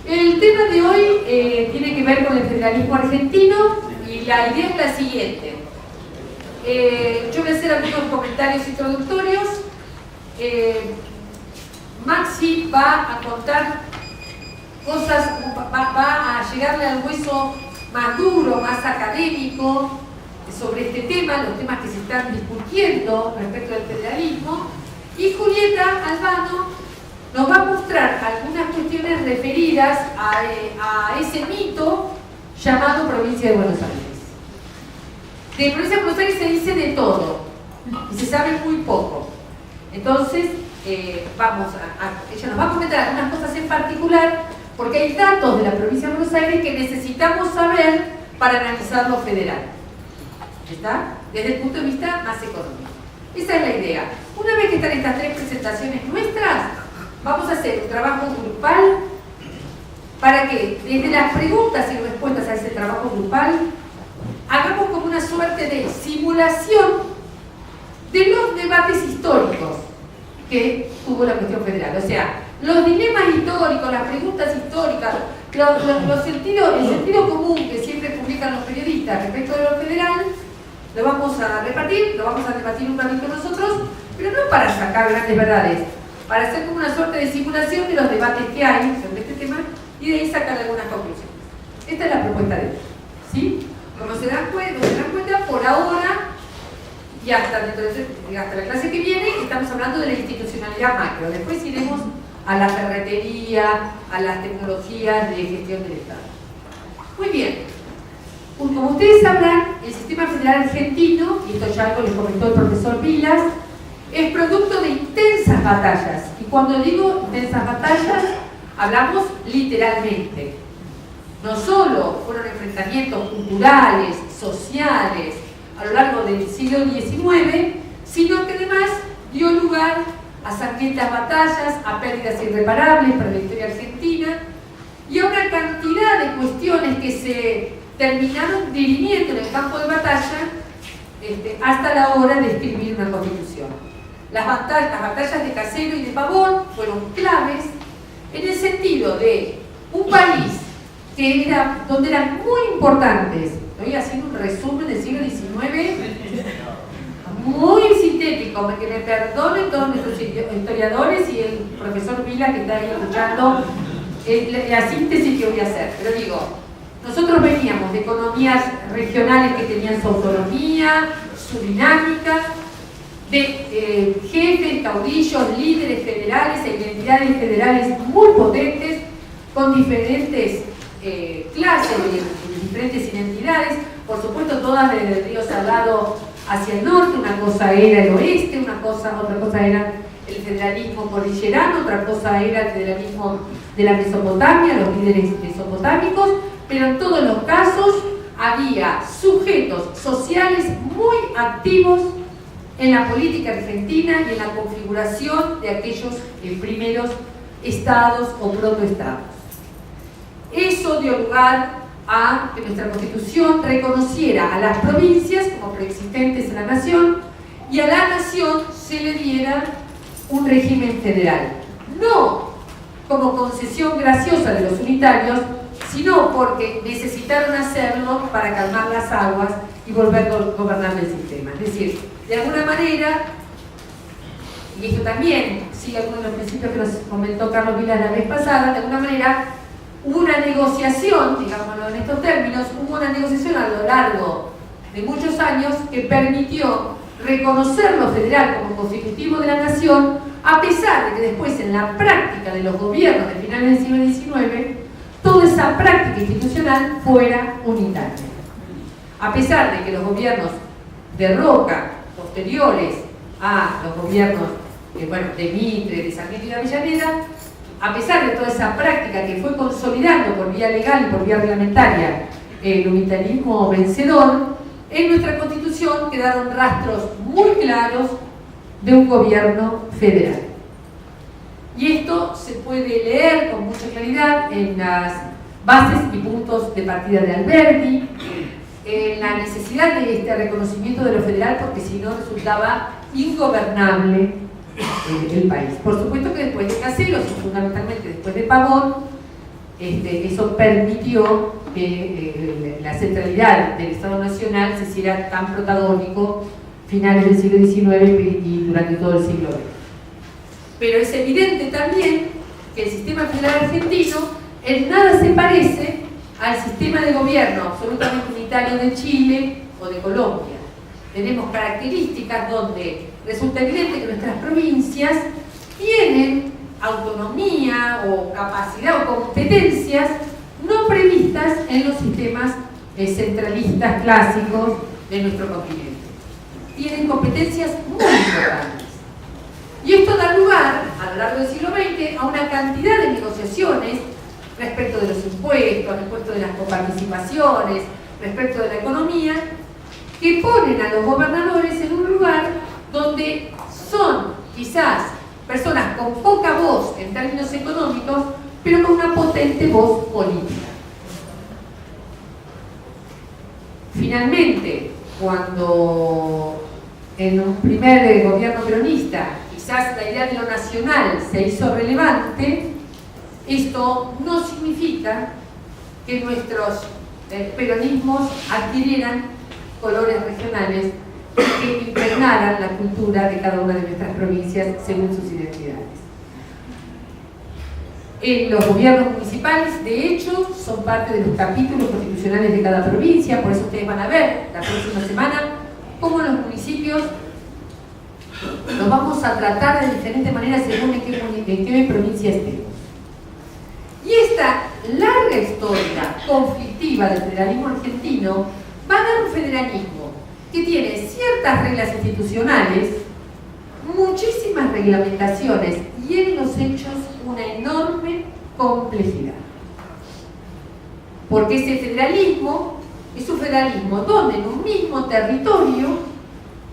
El tema de hoy tiene que ver con el federalismo argentino y la idea es la siguiente. Yo voy a hacer algunos comentarios introductorios. Maxi va a contar cosas, va a llegarle al hueso más duro, más académico sobre este tema, los temas que se están discutiendo respecto del federalismo. Y Julieta Albano nos va a mostrar algunas cuestiones referidas a ese mito llamado Provincia de Buenos Aires. De Provincia de Buenos Aires se dice de todo y se sabe muy poco. Entonces, ella nos va a comentar algunas cosas en particular porque hay datos de la Provincia de Buenos Aires que necesitamos saber para analizar lo federal. ¿Está? Desde el punto de vista más económico. Esa es la idea. Una vez que están estas tres presentaciones nuestras, vamos a hacer un trabajo grupal para que desde las preguntas y respuestas a ese trabajo grupal hagamos como una suerte de simulación de los debates históricos que tuvo la cuestión federal. O sea, los dilemas históricos, las preguntas históricas, el sentido común que siempre publican los periodistas respecto de lo federal, lo vamos a repartir, lo vamos a debatir un ratito nosotros, pero no para sacar grandes verdades, para hacer como una suerte de simulación de los debates que hay sobre este tema y de ahí sacar algunas conclusiones. Esta es la propuesta de hoy. ¿Sí? Como se dan cuenta, por ahora y hasta la clase que viene estamos hablando de la institucionalidad macro. Después iremos a la ferretería, a las tecnologías de gestión del Estado. Muy bien. Como ustedes sabrán, el sistema federal argentino, y esto ya algo les comentó el profesor Vilas, es producto de intensas batallas. Y cuando digo intensas batallas, hablamos literalmente. No solo fueron enfrentamientos culturales, sociales, a lo largo del siglo XIX, sino que además dio lugar a sangrientas batallas, a pérdidas irreparables para la historia argentina y a una cantidad de cuestiones que se terminaron dirimiendo en el campo de batalla hasta la hora de escribir una constitución. Las batallas de Caseros y de Pavón fueron claves en el sentido de un país donde eran muy importantes. Estoy haciendo un resumen del siglo XIX muy sintético, que me perdonen todos nuestros historiadores y el profesor Vila que está ahí escuchando la síntesis que voy a hacer. Pero digo, nosotros veníamos de economías regionales que tenían su autonomía, su dinámica, de jefes, caudillos, líderes federales e identidades federales muy potentes, con diferentes clases de diferentes identidades, por supuesto todas desde el río Salado hacia el norte. Una cosa era el oeste, otra cosa era el federalismo cordillerano, otra cosa era el federalismo de la Mesopotamia, los líderes mesopotámicos, pero en todos los casos había sujetos sociales muy activos en la política argentina y en la configuración de aquellos primeros estados o protoestados. Eso dio lugar a que nuestra Constitución reconociera a las provincias como preexistentes en la nación y a la nación se le diera un régimen federal. No como concesión graciosa de los unitarios, sino porque necesitaron hacerlo para calmar las aguas y volver a gobernar el sistema. Es decir, de alguna manera, y esto también sigue algunos de los principios que nos comentó Carlos Vilas la vez pasada, de alguna manera hubo una negociación, digámoslo en estos términos, hubo una negociación a lo largo de muchos años que permitió reconocer lo federal como constitutivo de la nación, a pesar de que después en la práctica de los gobiernos de finales del siglo XIX, toda esa práctica institucional fuera unitaria. A pesar de que los gobiernos de Roca, posteriores a los gobiernos de Mitre, de Sarmiento y de Avellaneda, a pesar de toda esa práctica que fue consolidando por vía legal y por vía reglamentaria el unitarismo vencedor, en nuestra Constitución quedaron rastros muy claros de un gobierno federal. Y esto se puede leer con mucha claridad en las bases y puntos de partida de Alberti, en la necesidad de este reconocimiento de lo federal, porque si no resultaba ingobernable el país. Por supuesto que después de Caseros y fundamentalmente después de Pavón, eso permitió que la centralidad del Estado Nacional se hiciera tan protagónico finales del siglo XIX y durante todo el siglo XX. Pero es evidente también que el sistema federal argentino en nada se parece al sistema de gobierno absolutamente unitario de Chile o de Colombia. Tenemos características donde resulta evidente que nuestras provincias tienen autonomía o capacidad o competencias no previstas en los sistemas centralistas clásicos de nuestro continente. Tienen competencias muy importantes. Y esto da lugar, a lo largo del siglo XX, a una cantidad de negociaciones respecto de los impuestos, respecto de las coparticipaciones, respecto de la economía, que ponen a los gobernadores en un lugar donde son quizás personas con poca voz en términos económicos, pero con una potente voz política. Finalmente, cuando en un primer gobierno peronista quizás la idea de lo nacional se hizo relevante, esto no significa que nuestros peronismos adquirieran colores regionales que impregnaran la cultura de cada una de nuestras provincias según sus identidades. Los gobiernos municipales, de hecho, son parte de los capítulos constitucionales de cada provincia, por eso ustedes van a ver la próxima semana cómo los municipios los vamos a tratar de diferentes maneras según en qué provincia estemos. Y esta larga historia conflictiva del federalismo argentino va a dar un federalismo que tiene ciertas reglas institucionales, muchísimas reglamentaciones y en los hechos una enorme complejidad. Porque ese federalismo es un federalismo donde en un mismo territorio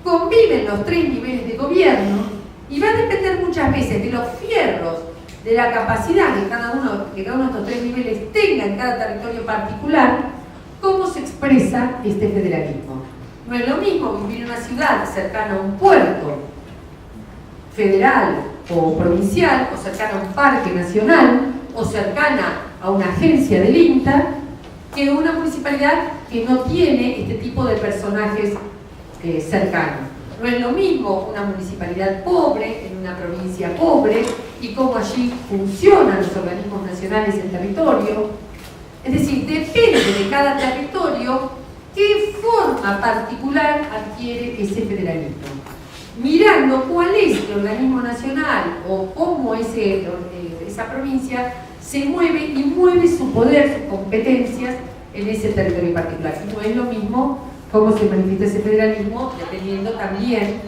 conviven los tres niveles de gobierno y va a depender muchas veces de los fierros, de la capacidad que cada uno de estos tres niveles tenga en cada territorio particular, cómo se expresa este federalismo. No es lo mismo vivir en una ciudad cercana a un puerto federal o provincial, o cercana a un parque nacional, o cercana a una agencia del INTA, que una municipalidad que no tiene este tipo de personajes cercanos. No es lo mismo una municipalidad pobre en una provincia pobre y cómo allí funcionan los organismos nacionales en territorio. Es decir, depende de cada territorio qué forma particular adquiere ese federalismo. Mirando cuál es el organismo nacional o cómo esa provincia se mueve y mueve su poder, sus competencias en ese territorio particular. Y no es lo mismo cómo se manifiesta ese federalismo dependiendo también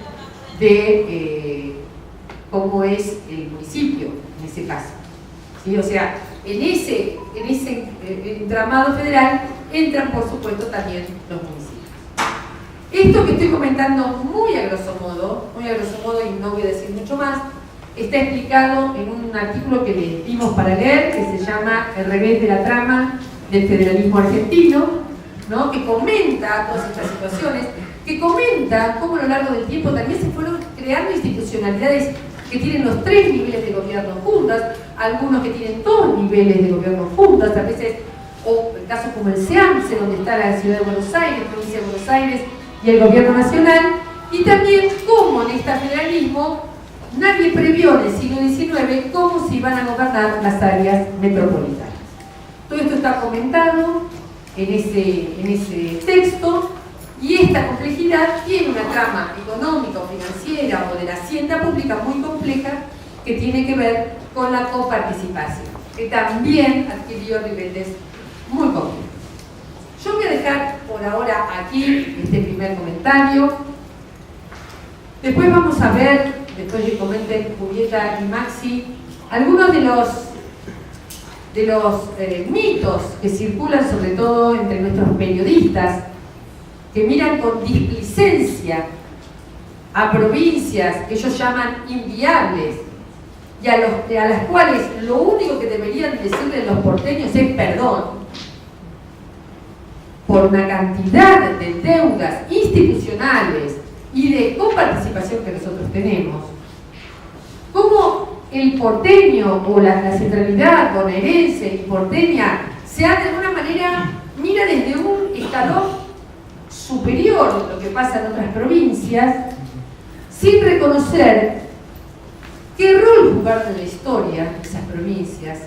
de cómo es el municipio en ese caso. ¿Sí? O sea, en ese entramado federal entran por supuesto también los municipios. Esto que estoy comentando muy a grosso modo y no voy a decir mucho más, está explicado en un artículo que les dimos para leer, que se llama El revés de la trama del federalismo argentino, ¿no? Que comenta todas estas situaciones, que comenta cómo a lo largo del tiempo también se fueron creando institucionalidades que tienen los tres niveles de gobierno juntas, algunos que tienen dos niveles de gobierno juntas, a veces, o en casos como el SEAMSE, donde está la ciudad de Buenos Aires, provincia de Buenos Aires, y el gobierno nacional, y también cómo en este federalismo nadie previó en el siglo XIX cómo se iban a gobernar las áreas metropolitanas. Todo esto está comentado en ese texto, y esta complejidad tiene una trama económica o financiera o de la hacienda pública muy compleja que tiene que ver con la coparticipación, que también adquirió niveles muy complejos. Yo voy a dejar por ahora aquí este primer comentario. Después vamos a ver, después que comenten Julieta y Maxi, algunos de los mitos que circulan sobre todo entre nuestros periodistas, que miran con displicencia a provincias que ellos llaman inviables y a las cuales lo único que deberían decirle los porteños es perdón, por una cantidad de deudas institucionales y de coparticipación que nosotros tenemos. ¿Cómo el porteño o la centralidad bonaerense y porteña sea de alguna manera mira desde un estado superior lo que pasa en otras provincias, sin reconocer qué rol jugaron en la historia esas provincias,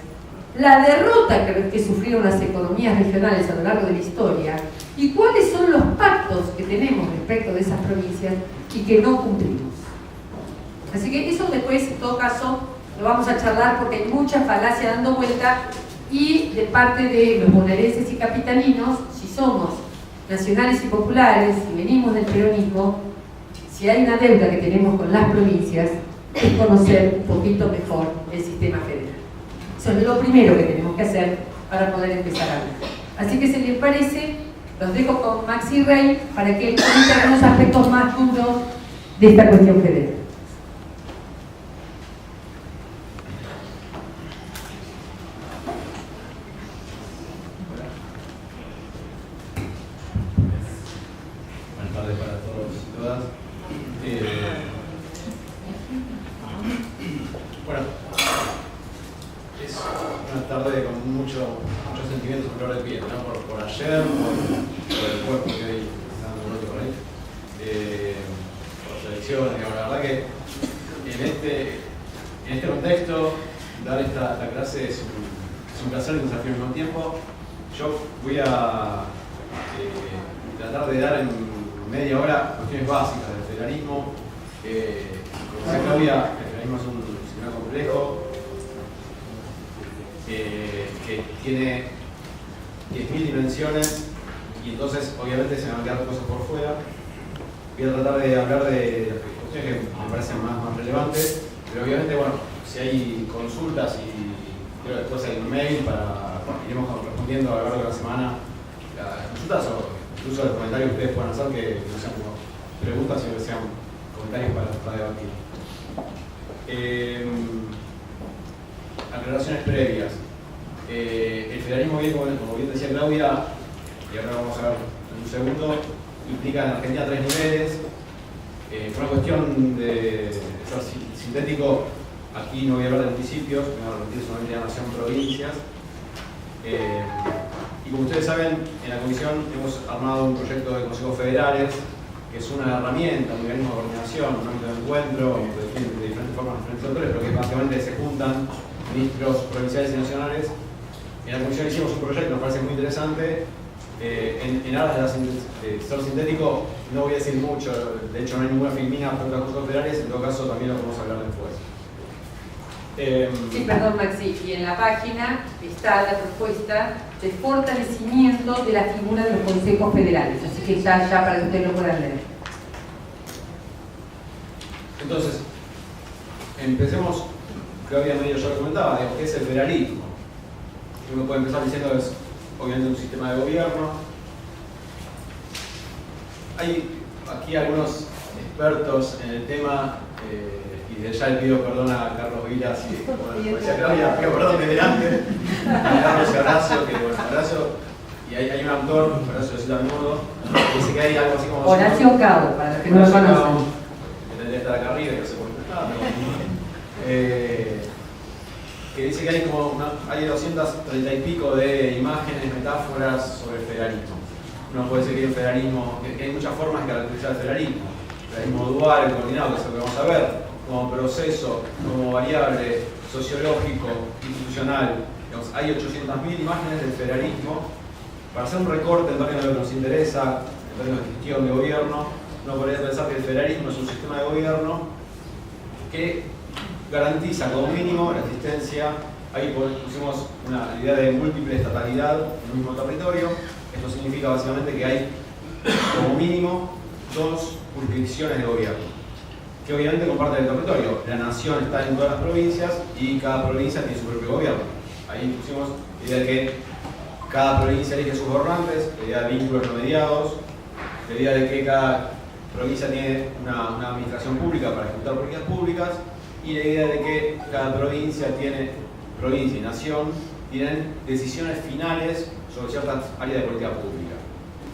la derrota que sufrieron las economías regionales a lo largo de la historia y cuáles son los pactos que tenemos respecto de esas provincias y que no cumplimos. Así que eso después, en todo caso, lo vamos a charlar porque hay mucha falacia dando vuelta y de parte de los bonaerenses y capitalinos, si somos nacionales y populares, si venimos del peronismo, si hay una deuda que tenemos con las provincias, es conocer un poquito mejor el sistema federal. Eso es lo primero que tenemos que hacer para poder empezar a hablar. Así que, si les parece, los dejo con Maxi Rey para que él comente algunos aspectos más duros de esta cuestión federal. Buenas tardes para todos y todas. Bueno, es una tarde con muchos sentimientos a flor de piel, ¿no? Por ayer, por el cuerpo que hoy está dando vuelta por ahí, por las elecciones, digamos. La verdad que en este contexto, dar esta clase es un placer y un desafío al mismo tiempo. Yo voy a tratar de dar en media hora cuestiones básicas del federalismo. Como decía Claudia, el federalismo es un sistema complejo que tiene 10.000 dimensiones y entonces obviamente se me van a quedar cosas por fuera. Voy a tratar de hablar de las cuestiones que me parecen más relevantes, pero obviamente, bueno, si hay consultas y creo que después hay un mail iremos respondiendo a lo largo de la semana las consultas o incluso los comentarios que ustedes puedan hacer que no sean como preguntas, sino que sean comentarios para debatir. Aclaraciones previas. El federalismo, como bien decía Claudia, y ahora vamos a ver en un segundo, implica en Argentina 3 niveles. Por una cuestión de ser sintético, aquí no voy a hablar de municipios, me voy a repetir solamente de nación, provincias. Y como ustedes saben, en la comisión hemos armado un proyecto de consejos federales, que es una herramienta, un mecanismo de coordinación, un ámbito de encuentro, de diferentes formas, diferentes autores, pero que básicamente se juntan ministros provinciales y nacionales. En la comisión hicimos un proyecto, nos parece muy interesante. En aras de ser sintético, no voy a decir mucho, de hecho no hay ninguna filmina frente a los consejos federales, en todo caso también lo podemos hablar después. Sí, perdón Maxi, y en la página está la propuesta de fortalecimiento de la figura de los consejos federales, así que está ya para que ustedes lo puedan leer. Entonces, empecemos, Claudia medio ya lo comentaba, ¿qué es el federalismo? Uno puede empezar diciendo que es obviamente un sistema de gobierno. Hay aquí algunos expertos en el tema, y de ya le pido perdón a Carlos Vilas y como decía Claudia, pido perdón de delante, a Carlos y Horacio, que bueno, Horacio, y hay un autor, Horacio Silva Mudo, que dice que hay algo así como... Horacio Cabo, para los que no lo conocen. Que tendría que estar acá arriba y no sé por qué está, que dice que hay 230 y pico de imágenes, metáforas sobre el federalismo. Uno puede decir que hay un federalismo, que hay muchas formas de caracterizar el federalismo. El federalismo dual, el coordinado, que es lo que vamos a ver, como proceso, como variable, sociológico, institucional. Digamos, hay 800.000 imágenes del federalismo. Para hacer un recorte en términos de lo que nos interesa, en términos de gestión de gobierno, uno podría pensar que el federalismo es un sistema de gobierno que garantiza como mínimo la existencia, ahí pusimos una idea de múltiple estatalidad en un mismo territorio. Esto significa básicamente que hay como mínimo 2 jurisdicciones de gobierno, que obviamente comparten el territorio. La nación está en todas las provincias y cada provincia tiene su propio gobierno. Ahí pusimos la idea de que cada provincia elige sus gobernantes, la idea de vínculos no mediados, la idea de que cada provincia tiene una administración pública para ejecutar políticas públicas, y la idea de que cada provincia y nación, tienen decisiones finales sobre ciertas áreas de política pública.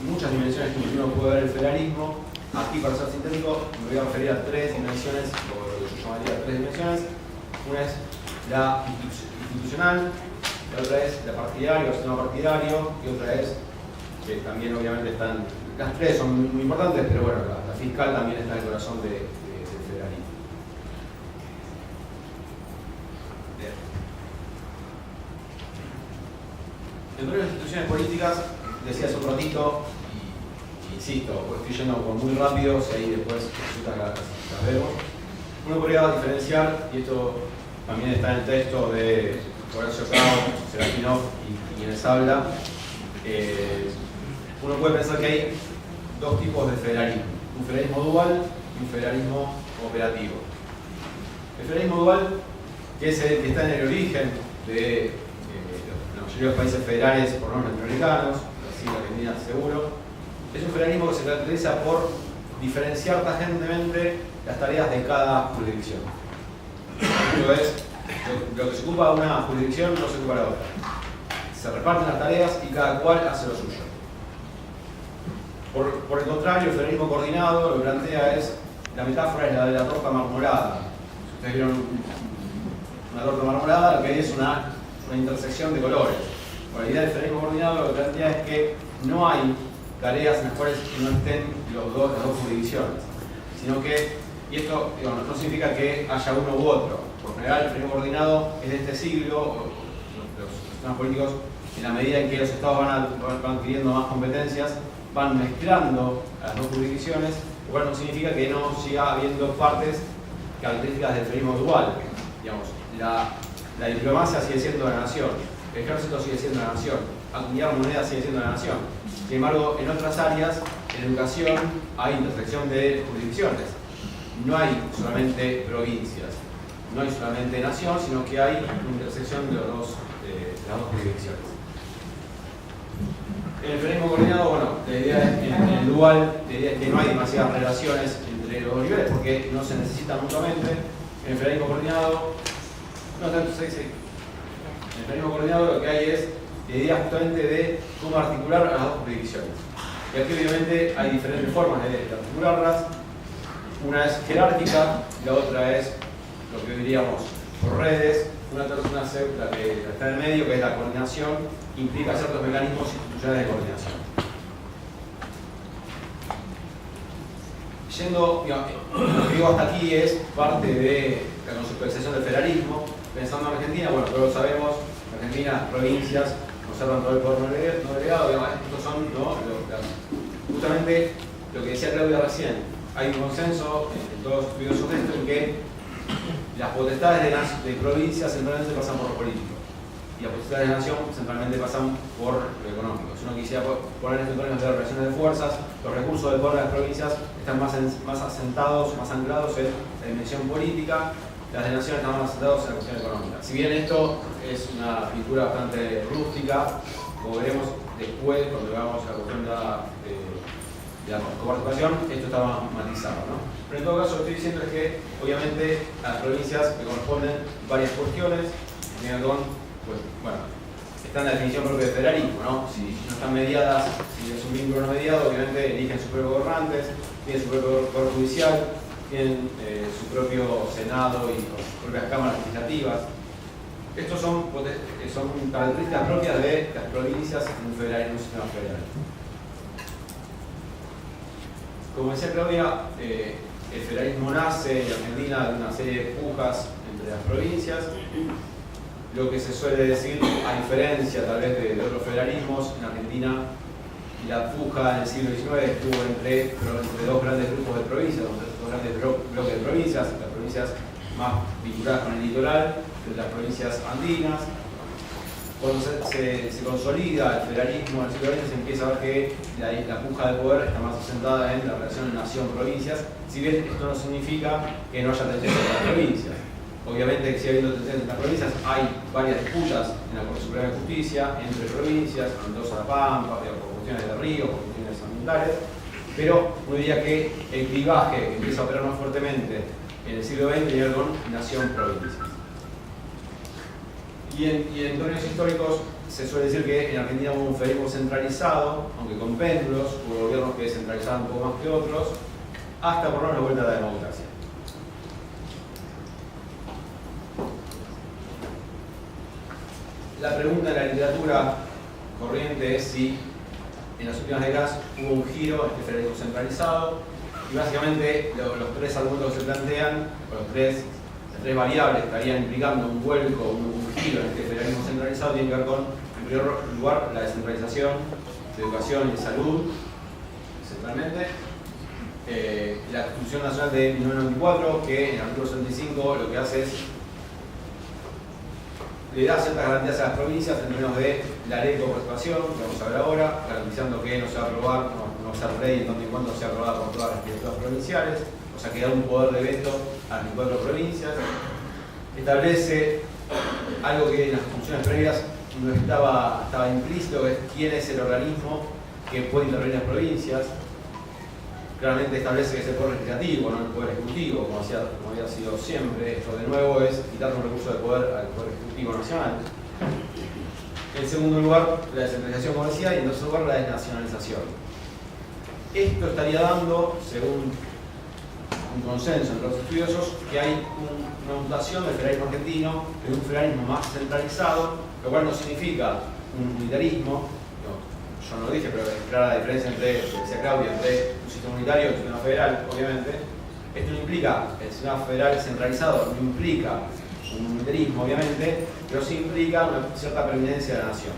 Muchas dimensiones que uno puede ver el federalismo. Aquí, para ser sintético, me voy a referir a 3 dimensiones, o lo que yo llamaría 3 dimensiones. Una es la institucional, la otra es la partidaria o sistema partidario, y otra es, que también obviamente están, las tres son muy importantes, pero bueno, la fiscal también está en el corazón del federalismo. Bien. Dentro de las instituciones políticas, decía hace un ratito, y insisto, pues estoy yendo muy rápido, si ahí después resulta que las vemos. Uno podría diferenciar, y esto también está en el texto de Horacio Cao, Serafinov y quienes habla, uno puede pensar que hay dos tipos de federalismo, un federalismo dual y un federalismo cooperativo. El federalismo dual, que es el que está en el origen de la mayoría de los países federales, por lo menos latinoamericanos, Brasil, Argentina, seguro, es un federalismo que se caracteriza por diferenciar tajantemente las tareas de cada jurisdicción. Entonces, lo que se ocupa de una jurisdicción no se ocupa de la otra. Se reparten las tareas y cada cual hace lo suyo. Por el contrario, el federalismo coordinado lo que plantea es, la metáfora es la de la torta marmolada. Si ustedes vieron una torta marmolada, lo que hay es una intersección de colores. Bueno, la idea del federalismo coordinado lo que plantea es que no hay tareas en las cuales no estén las dos jurisdicciones, sino que, y esto no significa que haya uno u otro. Por general, el federalismo coordinado es de este siglo, los sistemas políticos, en la medida en que los estados van adquiriendo más competencias, van mezclando a las dos jurisdicciones, lo cual no significa que no siga habiendo partes características del federalismo dual. Digamos, la diplomacia sigue siendo la nación, el ejército sigue siendo la nación, acuñar moneda sigue siendo la nación. Sin embargo, en otras áreas, en educación, hay intersección de jurisdicciones. No hay solamente provincias, no hay solamente nación, sino que hay intersección de las dos jurisdicciones. En el federalismo coordinado, bueno, la idea es, en el dual, la idea es que no hay demasiadas relaciones entre los dos niveles porque no se necesitan mutuamente. En el federalismo coordinado, en el federalismo coordinado lo que hay es la idea justamente de cómo articular a las dos jurisdicciones. Y aquí obviamente hay diferentes formas de articularlas. Una es jerárquica, la otra es lo que diríamos por redes, una la que está en el medio, que es la coordinación, implica ciertos mecanismos institucionales de coordinación. Lo que digo hasta aquí es parte de la conceptualización del federalismo. Pensando en Argentina, bueno, todos sabemos, en Argentina las provincias conservan todo el poder no delegado, estos son justamente lo que decía Claudia recién. Hay un consenso en todos los estudiosos de esto en que las potestades de provincias centralmente pasan por lo político y las potestades de nación centralmente pasan por lo económico. Si uno quisiera poner esto en términos de relaciones de fuerzas, los recursos del poder de las provincias están más asentados, más anclados en la dimensión política, las de nación están más asentados en la cuestión económica. Si bien esto es una pintura bastante rústica, como veremos después cuando veamos la cuestión de la coparticipación, esto está más matizado, ¿no? Pero en todo caso lo que estoy diciendo es que obviamente a las provincias le corresponden varias cuestiones, pues bueno, está en la definición propia de federalismo, ¿no? Si no están mediadas, si es un vínculo no mediado, obviamente eligen sus propios gobernantes, tienen su propio poder judicial, tienen su propio Senado y sus propias cámaras legislativas. Estos son características propias de las provincias en un sistema federal. Como decía Claudia, el federalismo nace en Argentina de una serie de pujas entre las provincias. Lo que se suele decir, a diferencia tal vez de otros federalismos, en Argentina la puja en el siglo XIX estuvo entre dos grandes grupos de provincias, dos grandes bloques de provincias, las provincias más vinculadas con el litoral, las provincias andinas. Cuando se consolida el federalismo en el siglo XX, se empieza a ver que la puja de poder está más asentada en la relación nación-provincias, si bien esto no significa que no haya tensiones entre las provincias. Obviamente que sigue habiendo tensiones entre las provincias, hay varias disputas en la Corte Suprema de Justicia entre provincias, con Mendoza, La Pampa, por cuestiones de río, por cuestiones ambientales, pero uno diría que el clivaje que empieza a operar más fuertemente en el siglo XX tiene que ver con nación-provincias. Y en términos históricos se suele decir que en Argentina hubo un federalismo centralizado, aunque con péndulos, hubo gobiernos que descentralizaban un poco más que otros, hasta por lo menos la vuelta a la democracia. La pregunta en la literatura corriente es si en las últimas décadas hubo un giro en este federalismo centralizado, y básicamente los tres argumentos que se plantean, o las tres variables que estarían implicando un vuelco, un giro en este federalismo centralizado, tienen que ver con, en primer lugar, la descentralización de educación y de salud, centralmente, la Constitución Nacional de 1994, que en el artículo 75 lo que hace es le da ciertas garantías a las provincias en términos de la ley de coparticipación, que vamos a ver ahora, garantizando que no se va a aprobar, no va a ser ley en tanto y cuando sea aprobada por todas las directivas provinciales, o sea que da un poder de veto a las 24 provincias. Establece algo que en las funciones previas no estaba implícito, que es quién es el organismo que puede intervenir en las provincias. Claramente establece que es el poder legislativo, no el poder ejecutivo, como había sido siempre. Esto de nuevo es quitar un recurso de poder al poder ejecutivo nacional. En segundo lugar, la descentralización, como decía, y en tercer lugar, la desnacionalización. Esto estaría dando, según un consenso entre los estudiosos, que hay una mutación del federalismo argentino en un federalismo más centralizado, lo cual no significa un unitarismo. Yo no lo dije, pero es clara la diferencia entre, lo que decía Claudia, entre un sistema unitario y un sistema federal, obviamente. Esto no implica, el sistema federal centralizado no implica un unitarismo, obviamente, pero sí implica una cierta preeminencia de la nación.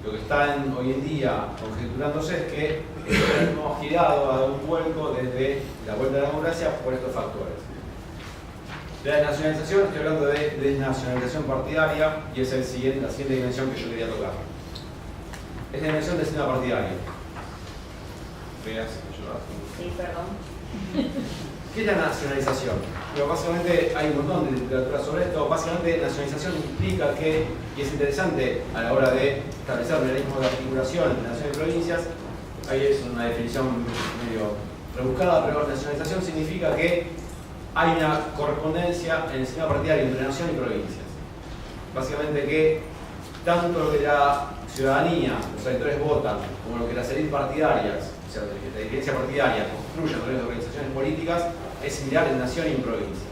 Lo que está hoy en día conjeturándose es que el federalismo girado ha dado un vuelco desde la vuelta de la democracia por estos factores. De la desnacionalización, estoy hablando de desnacionalización partidaria, y es la siguiente dimensión que yo quería tocar. Es la dimensión del sistema partidario. Sí, perdón. ¿Qué es la nacionalización? Pero básicamente hay un montón de literatura sobre esto. Básicamente, nacionalización implica que, y es interesante a la hora de establecer mecanismos de articulación entre naciones y provincias, ahí es una definición medio rebuscada, pero nacionalización significa que hay una correspondencia en el sistema partidario entre nación y provincias. Básicamente que tanto lo que la ciudadanía, los electores votan, como lo que las élites partidarias, o sea, la dirigencia partidaria construye a través de organizaciones políticas, es similar en nación y en provincias.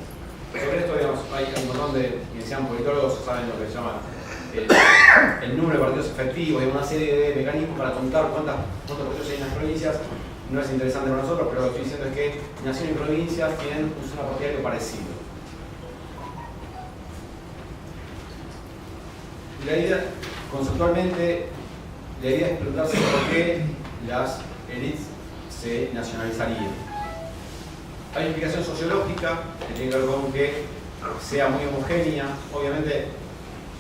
Sobre esto, digamos, hay un montón de, quienes sean politólogos, saben lo que se llama el número de partidos efectivos, y una serie de mecanismos para contar cuántos partidos hay en las provincias. No es interesante para nosotros, pero lo que estoy diciendo es que nación y provincias tienen un sistema partidario parecido. La idea, conceptualmente, la idea es preguntarse por qué las élites se nacionalizarían. Hay una explicación sociológica que tiene que ver con que sea muy homogénea. Obviamente,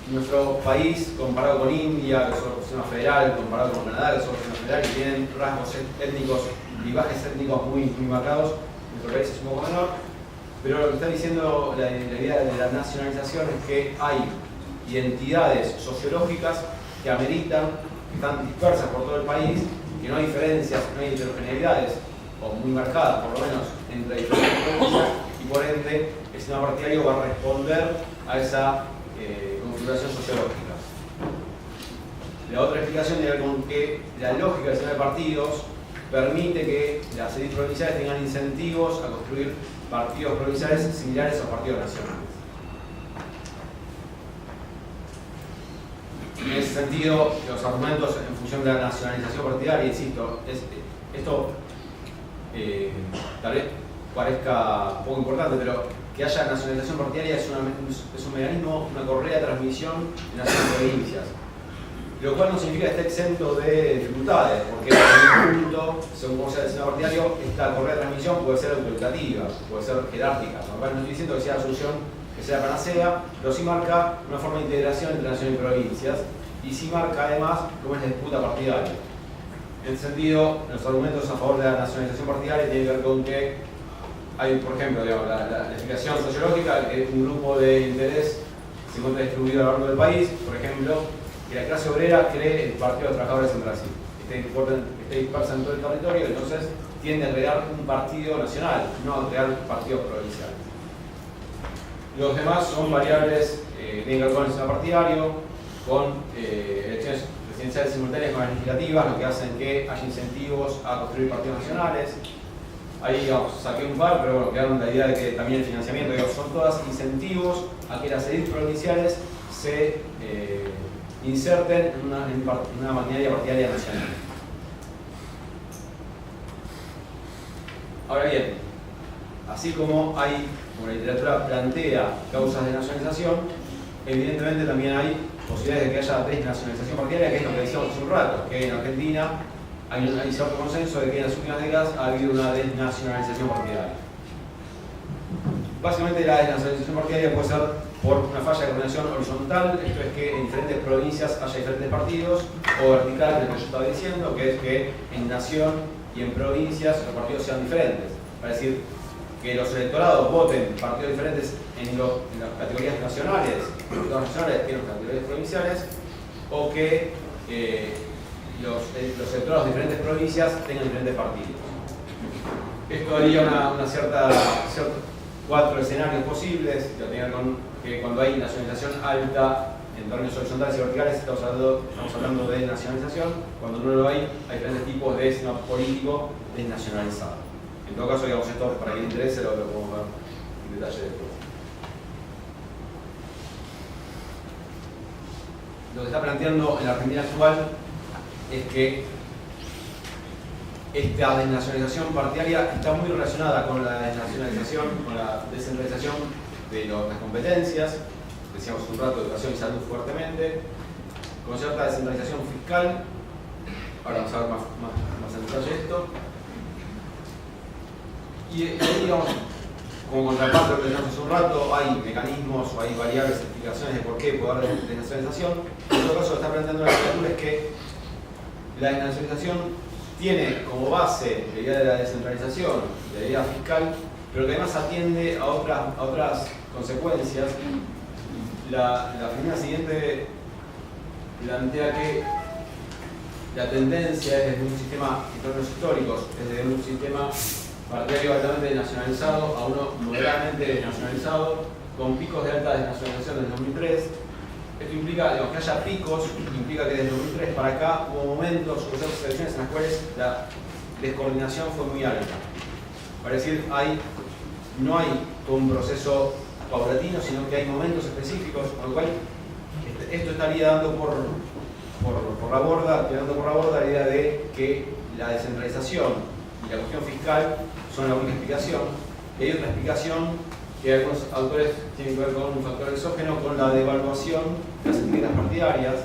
nuestro país, comparado con India, que es otro sistema federal, comparado con Canadá, que es otro sistema federal, que tienen rasgos étnicos, ligajes étnicos muy marcados, nuestro país es un poco menor. Pero lo que está diciendo la idea de la nacionalización es que hay identidades sociológicas que ameritan, que están dispersas por todo el país, que no hay diferencias, no hay heterogeneidades, o muy marcadas por lo menos, entre diferentes provincias, y por ende el sistema partidario va a responder a esa configuración sociológica. La otra explicación tiene que ver con que la lógica del sistema de partidos permite que las élites provinciales tengan incentivos a construir partidos provinciales similares a los partidos nacionales. En ese sentido, los argumentos en función de la nacionalización partidaria, insisto, esto tal vez parezca poco importante, pero que haya nacionalización partidaria es un mecanismo, una correa de transmisión en las provincias, lo cual no significa que esté exento de dificultades, porque en un punto, según cómo sea el sistema partidario, esta correa de transmisión puede ser autoritativa, puede ser jerárquica, lo cual no estoy diciendo que sea la solución, que sea panacea, pero sí marca una forma de integración entre nación y provincias, y sí marca además cómo es la disputa partidaria. En ese sentido, los argumentos a favor de la nacionalización partidaria tienen que ver con que hay, por ejemplo, digamos, la explicación sociológica, que un grupo de interés se encuentra distribuido a lo largo del país, por ejemplo, que la clase obrera cree el Partido de Trabajadores en Brasil, esté dispersa en todo el territorio, entonces tiende a crear un partido nacional, no a crear partidos provinciales. Los demás son variables que tienen que ver con el sistema partidario, con elecciones presidenciales simultáneas con las legislativas, lo que hacen que haya incentivos a construir partidos nacionales. Ahí, digamos, saqué un par, pero bueno, quedaron la idea de que también el financiamiento, digamos, son todas incentivos a que las élites provinciales se inserten en una maquinaria partidaria nacional. Ahora bien, así como la literatura plantea causas de nacionalización, evidentemente también hay posibilidades de que haya desnacionalización partidaria, que es lo que decíamos hace un rato, que en Argentina hay cierto consenso de que en las últimas décadas ha habido una desnacionalización partidaria. Básicamente la desnacionalización partidaria puede ser por una falla de coordinación horizontal, esto es que en diferentes provincias haya diferentes partidos, o vertical, lo que yo estaba diciendo, que es que en nación y en provincias los partidos sean diferentes. Es decir, que los electorados voten partidos diferentes en las categorías nacionales, los nacionales que en las categorías provinciales, o que los electorados de diferentes provincias tengan diferentes partidos. Esto haría una cierta 4 escenarios posibles, que tienen con que cuando hay nacionalización alta en términos horizontales y verticales estamos hablando de nacionalización, cuando no lo hay diferentes tipos de sistema político desnacionalizado. En todo caso, digamos, esto para quien le interese lo podemos ver en detalle después. Lo que está planteando en la Argentina actual es que esta desnacionalización partidaria está muy relacionada con la desnacionalización, con la descentralización de las competencias, decíamos un rato, educación y salud fuertemente, con cierta descentralización fiscal. Ahora vamos a ver más en detalle esto. Y ahí, digamos, como contraparte lo que decíamos hace un rato, hay mecanismos o hay variables, explicaciones de por qué puede haber desnacionalización. En todo caso, lo que está planteando la literatura es que la desnacionalización tiene como base la idea de la descentralización, la idea fiscal, pero que además atiende a otras consecuencias. La figura siguiente plantea que la tendencia es desde un sistema, en términos históricos, es desde un sistema partidario altamente desnacionalizado a uno moderadamente desnacionalizado, con picos de alta desnacionalización desde 2003. Esto implica, digamos, que haya picos, implica que desde 2003 para acá hubo momentos o ciertas elecciones en las cuales la descoordinación fue muy alta. Para decir, no hay todo un proceso paulatino, sino que hay momentos específicos, con lo cual esto estaría dando por la borda la idea de que la descentralización y la cuestión fiscal son la única explicación. Y hay otra explicación que algunos autores tienen que ver con un factor exógeno, con la devaluación de las etiquetas partidarias,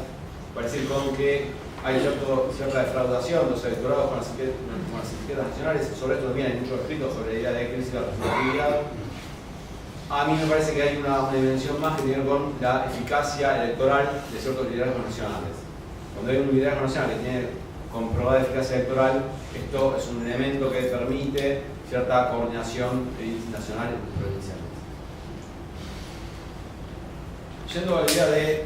parece con que hay cierta defraudación de los electorados con las etiquetas nacionales. Sobre esto también hay mucho escrito sobre la idea de crisis de la representatividad. A mí me parece que hay una dimensión más que tiene que ver con la eficacia electoral de ciertos liderazgos nacionales. Cuando hay un liderazgo nacional que tiene comprobada eficacia electoral, esto es un elemento que permite cierta coordinación nacional y provincial. Yendo a la idea de,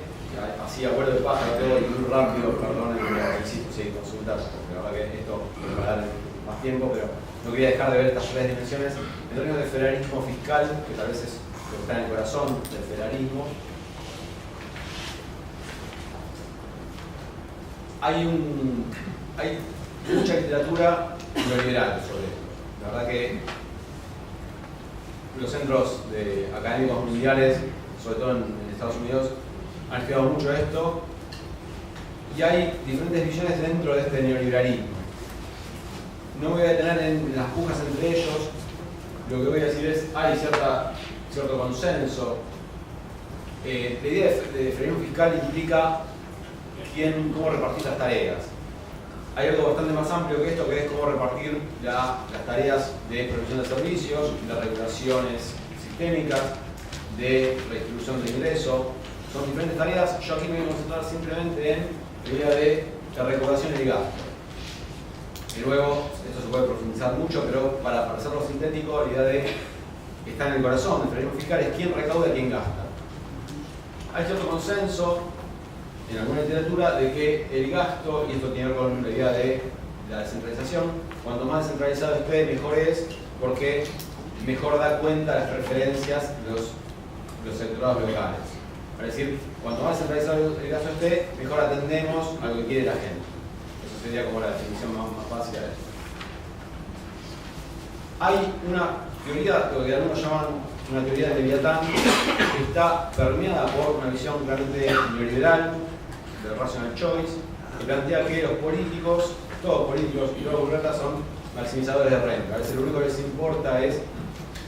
así abuelo de pájaro, todo y muy rápido, perdón, insisto, sí, consultar, porque la verdad que esto me va a dar más tiempo, pero no quería dejar de ver estas 3 dimensiones. En términos de federalismo fiscal, que tal vez es lo que está en el corazón del federalismo, hay mucha literatura neoliberal sobre esto. La verdad que los centros académicos mundiales, sobre todo en Estados Unidos, han estudiado mucho esto y hay diferentes visiones dentro de este neoliberalismo. No me voy a detener en las pujas entre ellos, lo que voy a decir es hay cierto consenso. La idea de federalismo fiscal implica cómo repartir las tareas. Hay algo bastante más amplio que esto, que es cómo repartir las tareas de provisión de servicios, de regulaciones sistémicas, de redistribución de ingresos. Son diferentes tareas. Yo aquí me voy a concentrar simplemente en la idea de la recaudación y el gasto. Y luego, esto se puede profundizar mucho, pero para hacerlo sintético, la idea de que está en el corazón del federalismo fiscal es quién recauda y quién gasta. Hay cierto consenso en alguna literatura de que el gasto, y esto tiene que ver con la idea de la descentralización, cuanto más descentralizado esté, mejor es, porque mejor da cuenta de las preferencias de los electorados locales. Es decir, cuanto más descentralizado el gasto esté, mejor atendemos a lo que quiere la gente. Eso sería como la definición más fácil de esto. Hay una teoría, lo que algunos llaman una teoría de Leviatán, que está permeada por una visión claramente neoliberal, de Rational Choice, que plantea que los políticos, todos políticos y todos burócratas son maximizadores de renta. A veces lo único que les importa es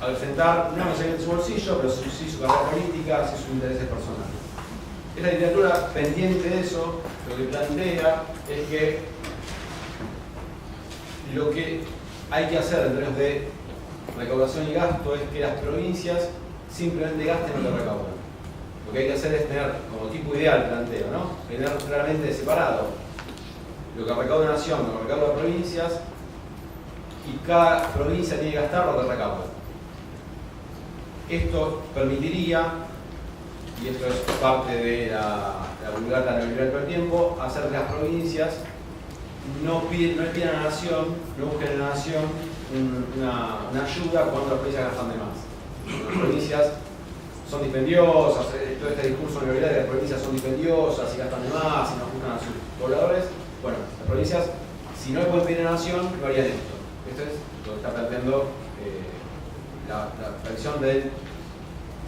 acrecentar no necesariamente su bolsillo, pero sí su carrera política, sí sus intereses personales. Esta literatura, pendiente de eso, lo que plantea es que lo que hay que hacer en términos de recaudación y gasto es que las provincias simplemente gasten lo que recaudan. Lo que hay que hacer es tener, como tipo ideal planteo, ¿no? Tener claramente separado lo que recauda la nación, lo que recauda las provincias, y cada provincia tiene que gastar lo que recauda. Esto permitiría, y esto es parte de la vulgata neoliberal todo el tiempo, hacer que las provincias no pidan a la nación, no busquen en la nación una ayuda cuando las provincias gastan de más. Las provincias son dispendiosas, todo este discurso neoliberal de las provincias son dispendiosas y gastan de más y no ajustan a sus pobladores. Bueno, las provincias, si no le pueden pedir a la nación, lo harían esto. Esto es lo que está planteando la visión del,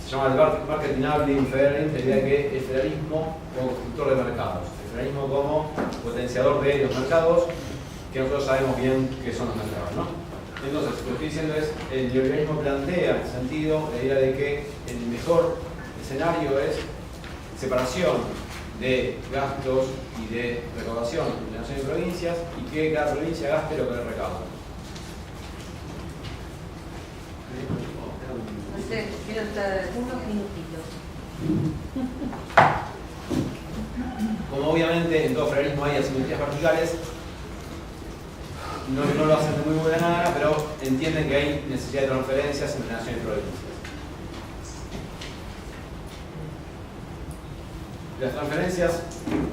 se llama el marketing enabling federalism, la idea de que el federalismo como constructor de mercados, el federalismo como potenciador de los mercados, que nosotros sabemos bien qué son los mercados, ¿no? Entonces, lo que estoy diciendo es, el neoliberalismo plantea en ese sentido la idea de que el mejor escenario es separación de gastos y de recaudación de nación y provincias, y que cada provincia gaste lo que le recauda. No sé, quiero estar unos minutitos. Como obviamente en todo federalismo hay asimetrías verticales, no lo hacen de muy buena gana, pero entienden que hay necesidad de transferencias entre nación y provincias. Las transferencias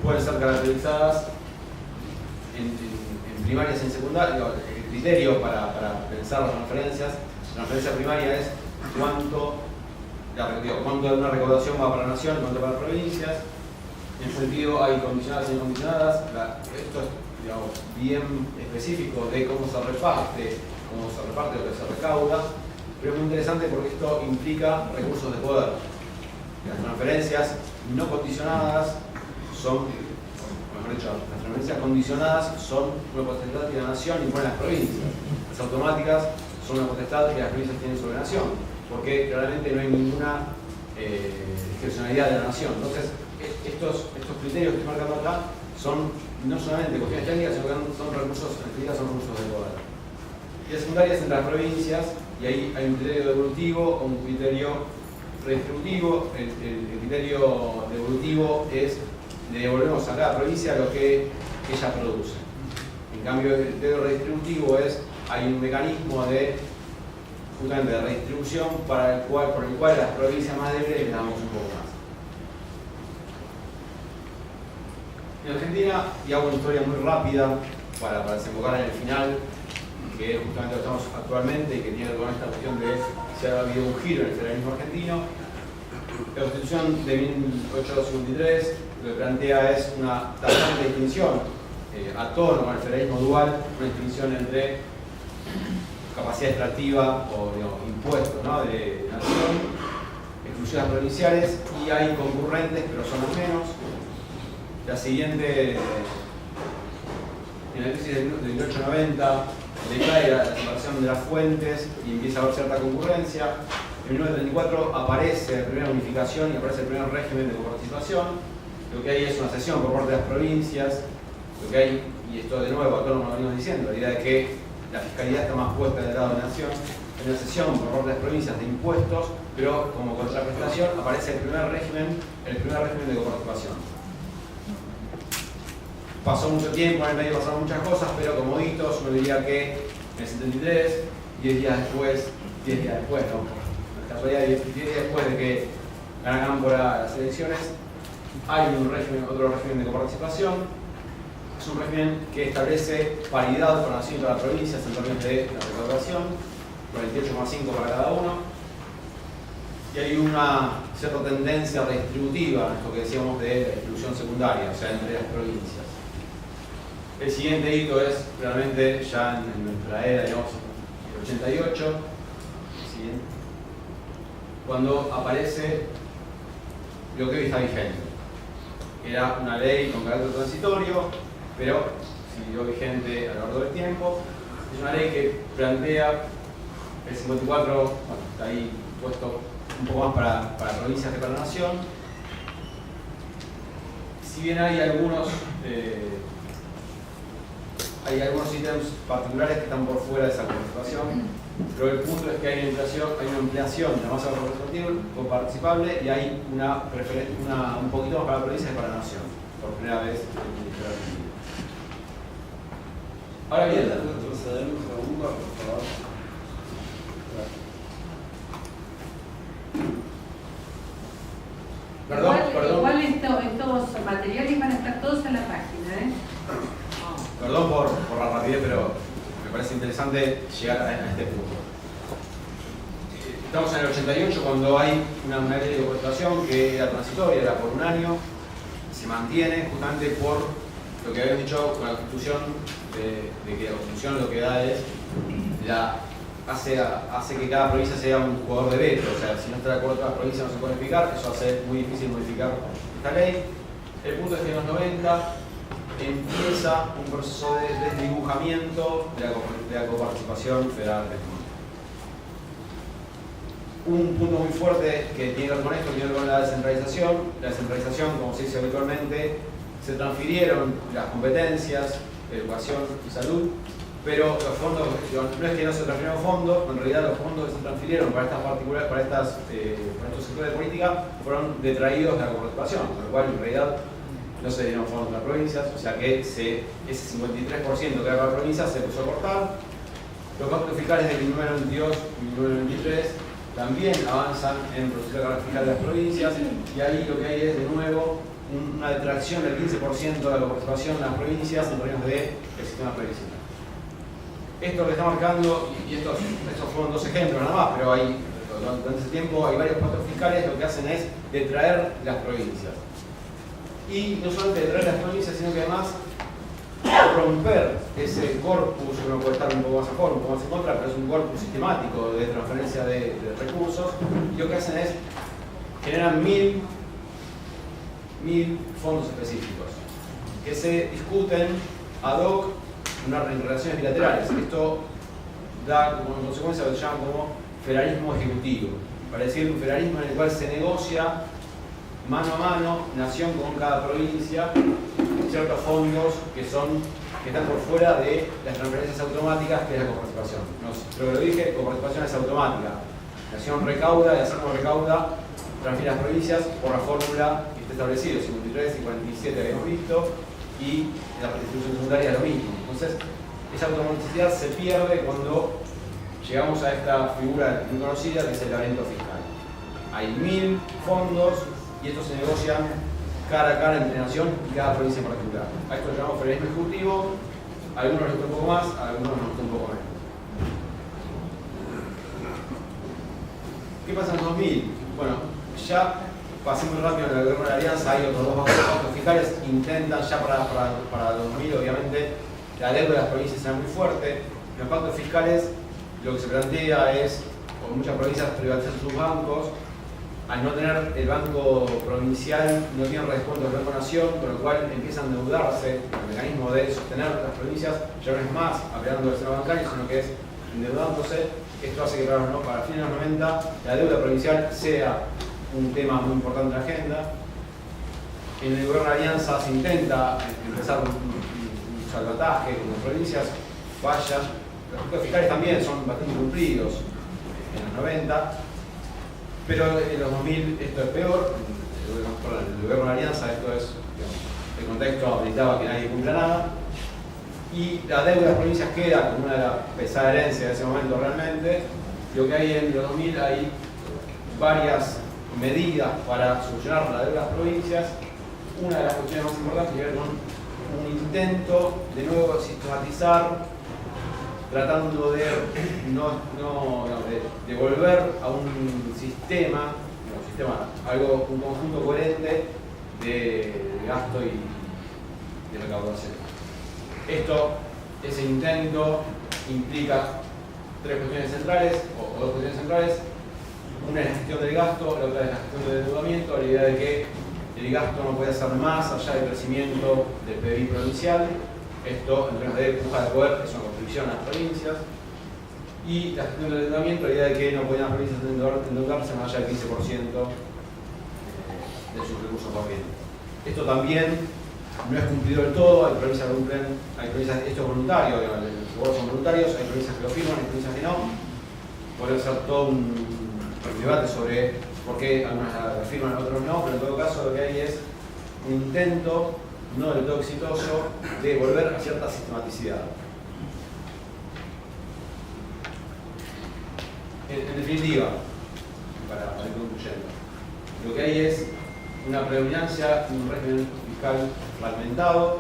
pueden ser caracterizadas en primarias y en secundarias. El criterio para pensar las transferencias, la transferencia primaria es cuánto de una recaudación va para la nación y cuánto para las provincias. En ese sentido hay condicionadas e incondicionadas. Esto es, digamos, bien específico de cómo se reparte lo que se recauda, pero es muy interesante porque esto implica recursos de poder. Las transferencias no condicionadas son, mejor dicho, las transferencias condicionadas son una potestad que la nación impone a las provincias. Las automáticas son una potestad que las provincias tienen sobre la nación, porque claramente no hay ninguna discrecionalidad de la nación. Entonces, estos criterios que estoy marcando acá son no solamente cuestiones técnicas, sino que son recursos de poder. Y las secundarias entre las provincias, y ahí hay un criterio devolutivo o un criterio redistributivo. El criterio devolutivo es le devolvemos a cada provincia lo que ella produce. En cambio, el criterio redistributivo es hay un mecanismo justamente de redistribución por el cual las provincias más débiles les damos un poco más. En Argentina, y hago una historia muy rápida para desembocar en el final, que es justamente lo que estamos actualmente y que tiene que ver con esta cuestión de si ha habido un giro en el federalismo argentino. La Constitución de 1853 lo que plantea es una tajante distinción a tono con el federalismo dual, una distinción entre capacidad extractiva o impuestos, ¿no?, de nación, exclusivas provinciales, y hay concurrentes, pero son los menos. La siguiente, en la crisis de 1890, decae la separación de las fuentes y empieza a haber cierta concurrencia. En 1934 aparece la primera unificación y aparece el primer régimen de coparticipación. Lo que hay es una cesión por parte de las provincias. Lo que hay, y esto de nuevo, a todos lo venimos diciendo, la idea de que la fiscalidad está más puesta del lado de la nación, en una cesión por parte de las provincias de impuestos, pero como contraprestación aparece el primer régimen de coparticipación. Pasó mucho tiempo, en el medio pasaron muchas cosas, pero como hitos uno diría que en el 73, 10 días después, ¿no? La casualidad 10 días después de que gana Cámpora las elecciones, hay otro régimen de coparticipación. Es un régimen que establece paridad con la nación y todas las provincias en términos de la recaudación, 48,5 para cada uno. Y hay una cierta tendencia redistributiva, esto que decíamos de la distribución secundaria, o sea, entre las provincias. El siguiente hito es realmente ya en nuestra era, digamos, el 88, cuando aparece lo que hoy está vigente. era una ley con carácter transitorio, pero siguió vigente a lo largo del tiempo. Es una ley que plantea el 54, bueno, está ahí puesto un poco más para provincias que para la nación. Si bien hay algunos ítems particulares que están por fuera de esa participación, pero el punto es que hay una ampliación de la masa participable y hay un poquito más para la provincia que para la nación, por primera vez en la historia argentina. Ahora bien, retroceder un segundo, por favor. Igual estos materiales van a estar todos en la página, ¿eh? Perdón por la rapidez, pero me parece interesante llegar a este punto. Estamos en el 88 cuando hay una ley de cooperación que era transitoria, era por un año, se mantiene justamente por lo que habíamos dicho con la Constitución, de que la Constitución lo que da es hace que cada provincia sea un jugador de veto, o sea, si no está de acuerdo con las provincias no se puede modificar, eso hace muy difícil modificar esta ley. El punto es que en los 90 empieza un proceso de desdibujamiento de la coparticipación federal. Un punto muy fuerte que tiene que ver con esto tiene que ver con la descentralización. La descentralización, como se dice habitualmente, se transfirieron las competencias, educación y salud, pero los fondos, no es que no se transfirieron fondos, en realidad los fondos que se transfirieron para estos sectores de política fueron detraídos de la coparticipación, con lo cual en realidad no se dieron fondos a las provincias, o sea que ese 53% que era para las provincias se empezó a cortar. Los pactos fiscales de 1992 y 1993 también avanzan en producir la carga fiscal de las provincias, y ahí lo que hay es de nuevo una detracción del 15% de la coparticipación de las provincias en términos del sistema previsional. Esto que está marcando, y estos fueron dos ejemplos nada más, pero durante ese tiempo hay varios pactos fiscales, lo que hacen es detraer las provincias. Y no solamente detraer las provincias, sino que además romper ese corpus, uno puede estar un poco más a favor, un poco más en contra, pero es un corpus sistemático de transferencia de recursos, y lo que hacen es generar 1000 fondos específicos que se discuten ad hoc en relaciones bilaterales. Esto da como consecuencia lo que se llama como federalismo ejecutivo, para decir un federalismo en el cual se negocia mano a mano, nación con cada provincia, ciertos fondos que están por fuera de las transferencias automáticas que es la coparticipación. Lo que lo dije, coparticipación es automática. Nación recauda y así como recauda, transfiere a las provincias por la fórmula que está establecido, 53 y 47 habíamos visto, y la redistribución secundaria es lo mismo. Entonces, esa automaticidad se pierde cuando llegamos a esta figura muy conocida que es el laberinto fiscal. Hay 1000 fondos y estos se negocian cara a cara entre nación y cada provincia en particular. A esto lo llamamos federalismo ejecutivo, a algunos les gusta un poco más, a algunos les gusta un poco menos. ¿Qué pasa en 2000? Bueno, ya pasé muy rápido en el gobierno de la Alianza, hay otros dos pactos fiscales, intentan ya para 2000, obviamente, la deuda de las provincias será muy fuerte. En los pactos fiscales lo que se plantea es, con muchas provincias privatizan sus bancos, al no tener el banco provincial, no tienen redescuento del Banco Nación, con lo cual empiezan a endeudarse. El mecanismo de sostener las provincias ya no es más apelando al sistema bancario, sino que es endeudándose. Esto hace que para fines de los 90 la deuda provincial sea un tema muy importante en la agenda. En el gobierno de la Alianza se intenta empezar un salvataje con las provincias, fallan. Los pactos fiscales también son bastante cumplidos en los 90. Pero en los 2000 esto es peor, el gobierno de la Alianza, esto es, el contexto habilitaba que nadie cumpla nada, y la deuda de las provincias queda como una de las pesadas herencias de ese momento realmente. Lo que hay en los 2000 hay varias medidas para solucionar la deuda de las provincias. Una de las cuestiones más importantes tiene que ver con un intento de nuevo sistematizar, tratando de volver a un sistema, un conjunto coherente de gasto y de recaudación. Ese intento implica tres cuestiones centrales, o dos cuestiones centrales. Una es la gestión del gasto, la otra es la gestión del endeudamiento, la idea de que el gasto no puede ser más allá del crecimiento del PBI provincial. Esto, en términos de puja de poder, es una constricción a las provincias. Y la gestión del endeudamiento, la idea de que no podían las provincias endeudarse más allá del 15% de sus recursos corrientes. Esto también no es cumplido del todo, hay provincias que cumplen, hay provincias, esto es voluntario, los acuerdos son voluntarios, hay provincias que lo firman, hay provincias que no. Podría ser todo un debate sobre por qué algunas la firman, otros no, pero en todo caso lo que hay es un intento, no del todo exitoso, de volver a cierta sistematicidad. En definitiva, para ir concluyendo, lo que hay es una predominancia de un régimen fiscal fragmentado,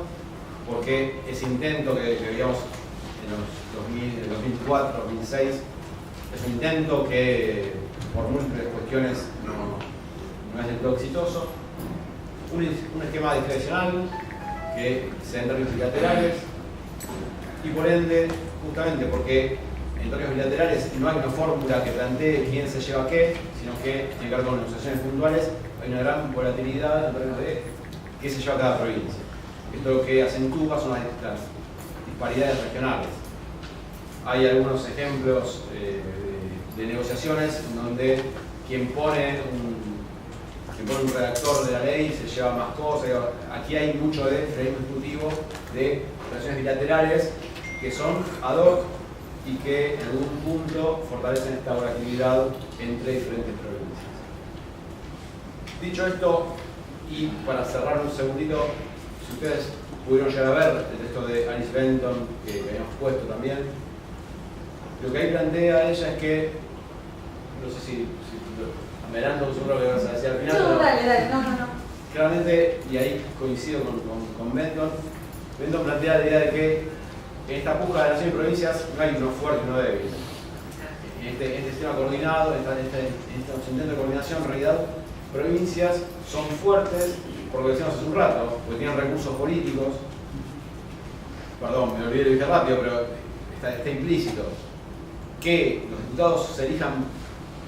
porque ese intento que veíamos en el 2004, 2006, es un intento que por múltiples cuestiones no es del todo exitoso. Un esquema discrecional que se da en términos bilaterales y por ende, justamente porque en términos bilaterales no hay una fórmula que plantee quién se lleva qué, sino que tiene que ver con negociaciones puntuales, hay una gran volatilidad en términos de qué se lleva cada provincia. Esto lo que acentúa son las disparidades regionales. Hay algunos ejemplos de negociaciones en donde quien pone un redactor de la ley se lleva más cosas. Aquí hay mucho de federalismo discutivo, de relaciones bilaterales que son ad hoc y que en algún punto fortalecen esta volatilidad entre diferentes provincias. Dicho esto, y para cerrar un segundito, si ustedes pudieron llegar a ver el texto de Alice Benton que habíamos puesto también, lo que ahí plantea ella es que, no sé si me adelanto seguro que vas a decir al final. No, dale, no. Claramente, y ahí coincido con Benton, Benton plantea la idea de que en esta puja de nación y provincias no hay uno fuerte y uno débil. En este sistema coordinado, en este intento de coordinación, en realidad, provincias son fuertes, por lo que decíamos hace un rato, porque tienen recursos políticos. Perdón, me olvidé de dije rápido, pero está implícito. Que los diputados se elijan,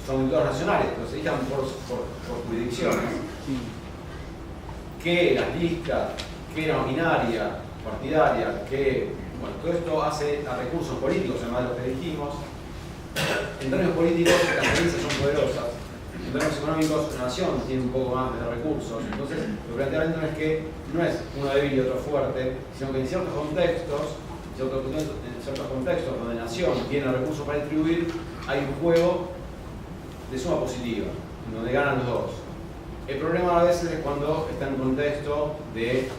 son diputados nacionales, pero se elijan por jurisdicciones. Que las listas, que la maquinaria partidaria, que bueno, todo esto hace a recursos políticos, además de los que dijimos. En términos políticos, las provincias son poderosas. En términos económicos, la nación tiene un poco más de recursos. Entonces, lo que planteamiento es que no es uno débil y otro fuerte, sino que en ciertos contextos donde la nación tiene recursos para distribuir, hay un juego de suma positiva, en donde ganan los dos. El problema a veces es cuando está en un contexto de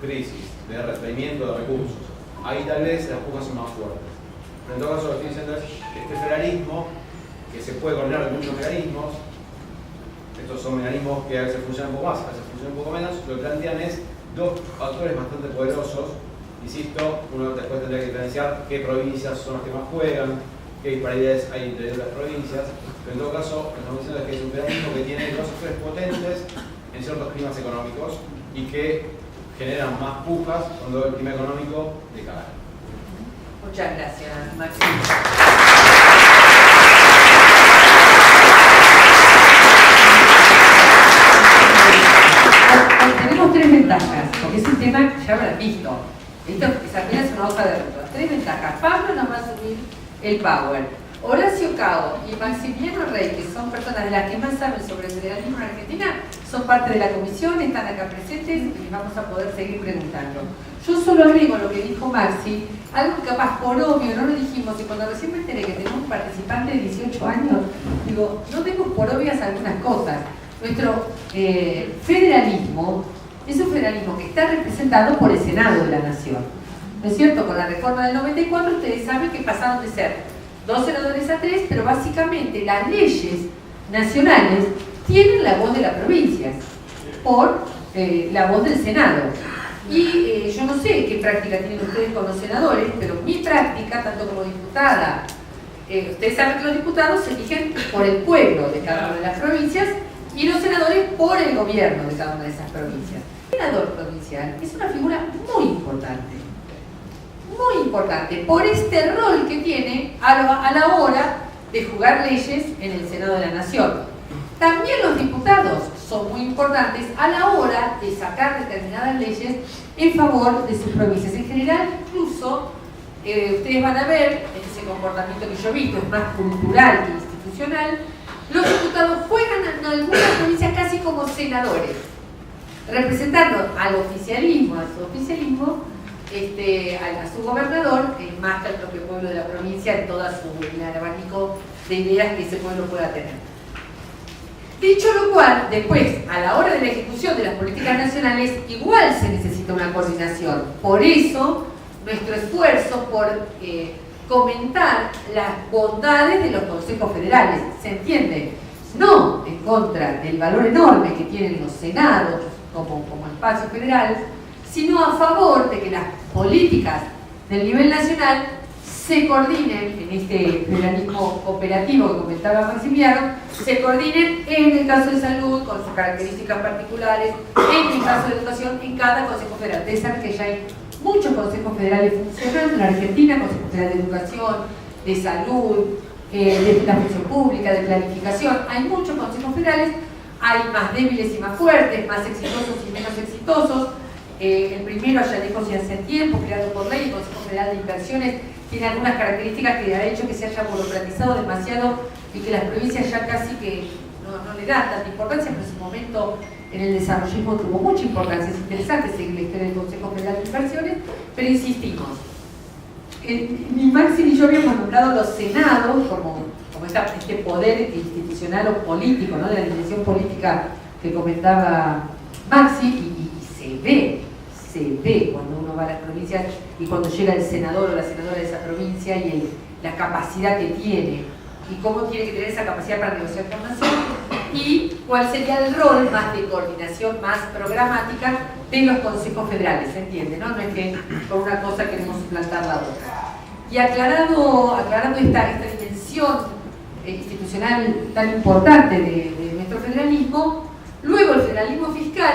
crisis, de retraimiento de recursos. Ahí tal vez las pujas son más fuertes. Pero en todo caso lo que estoy diciendo es que este federalismo, que se puede coordinar de muchos mecanismos, estos son mecanismos que a veces funcionan un poco más, a veces funcionan un poco menos, lo que plantean es dos actores bastante poderosos. Insisto, uno después tendría que diferenciar qué provincias son las que más juegan, qué disparidades hay entre las provincias, pero en todo caso, lo que estamos diciendo es que es un federalismo que tiene dos actores potentes en ciertos climas económicos y que generan más pujas cuando el clima económico decae. Muchas gracias, Máximo. Tenemos tres ventajas, porque es un tema que ya habrán visto. Esa apenas es una hoja de ruta. Tres ventajas. Pablo nos va a subir el power. Horacio Cao y Maximiliano Rey, que son personas de las que más saben sobre el federalismo en Argentina, son parte de la comisión, están acá presentes y les vamos a poder seguir preguntando. Yo solo agrego lo que dijo Maxi, algo que capaz por obvio no lo dijimos, y cuando recién me enteré que tenemos un participante de 18 años, digo, no tengo por obvias algunas cosas. Nuestro federalismo es un federalismo que está representado por el Senado de la Nación. ¿No es cierto? Con la reforma del 94 ustedes saben que pasaron de ser 2 senadores a 3, pero básicamente las leyes nacionales tienen la voz de las provincias por la voz del Senado. Y yo no sé qué práctica tienen ustedes con los senadores, pero mi práctica, tanto como diputada, ustedes saben que los diputados se eligen por el pueblo de cada una de las provincias y los senadores por el gobierno de cada una de esas provincias. El senador provincial es una figura muy importante por este rol que tiene a la hora de jugar leyes en el Senado de la Nación. También los diputados son muy importantes a la hora de sacar determinadas leyes en favor de sus provincias. En general, incluso, ustedes van a ver, ese comportamiento que yo he visto es más cultural que institucional, los diputados juegan en algunas provincias casi como senadores, representando al oficialismo, a su gobernador, más que al propio pueblo de la provincia, en todo el abanico de ideas que ese pueblo pueda tener. Dicho lo cual, después, a la hora de la ejecución de las políticas nacionales, igual se necesita una coordinación. Por eso, nuestro esfuerzo por comentar las bondades de los consejos federales, ¿se entiende? No en contra del valor enorme que tienen los senados como espacio federal, sino a favor de que las políticas del nivel nacional se coordinen en este federalismo cooperativo que comentaba Maximiliano, se coordinen en el caso de salud con sus características particulares, en el caso de educación, en cada consejo federal. Ustedes saben que ya hay muchos consejos federales funcionando en la Argentina, Consejo Federal de Educación, de Salud, de la función pública, de planificación. Hay muchos consejos federales, hay más débiles y más fuertes, más exitosos y menos exitosos. El primero, ya dijo hace tiempo, creado por ley, el Consejo Federal de Inversiones, tiene algunas características que ha hecho que se haya burocratizado demasiado y que las provincias ya casi que no le dan tanta importancia, pero en su momento en el desarrollismo tuvo mucha importancia. Es interesante seguir la historia del Consejo Federal de Inversiones, pero insistimos. Ni Maxi ni yo habíamos nombrado los senados como este poder institucional o político, ¿no? De la dimensión política que comentaba Maxi, y se ve cuando uno va a las provincias y cuando llega el senador o la senadora de esa provincia y la capacidad que tiene y cómo tiene que tener esa capacidad para negociar con nación y cuál sería el rol más de coordinación, más programática de los consejos federales, ¿se entiende? No es que por una cosa queremos suplantar la otra. Y aclarando esta dimensión institucional tan importante de nuestro federalismo, luego el federalismo fiscal,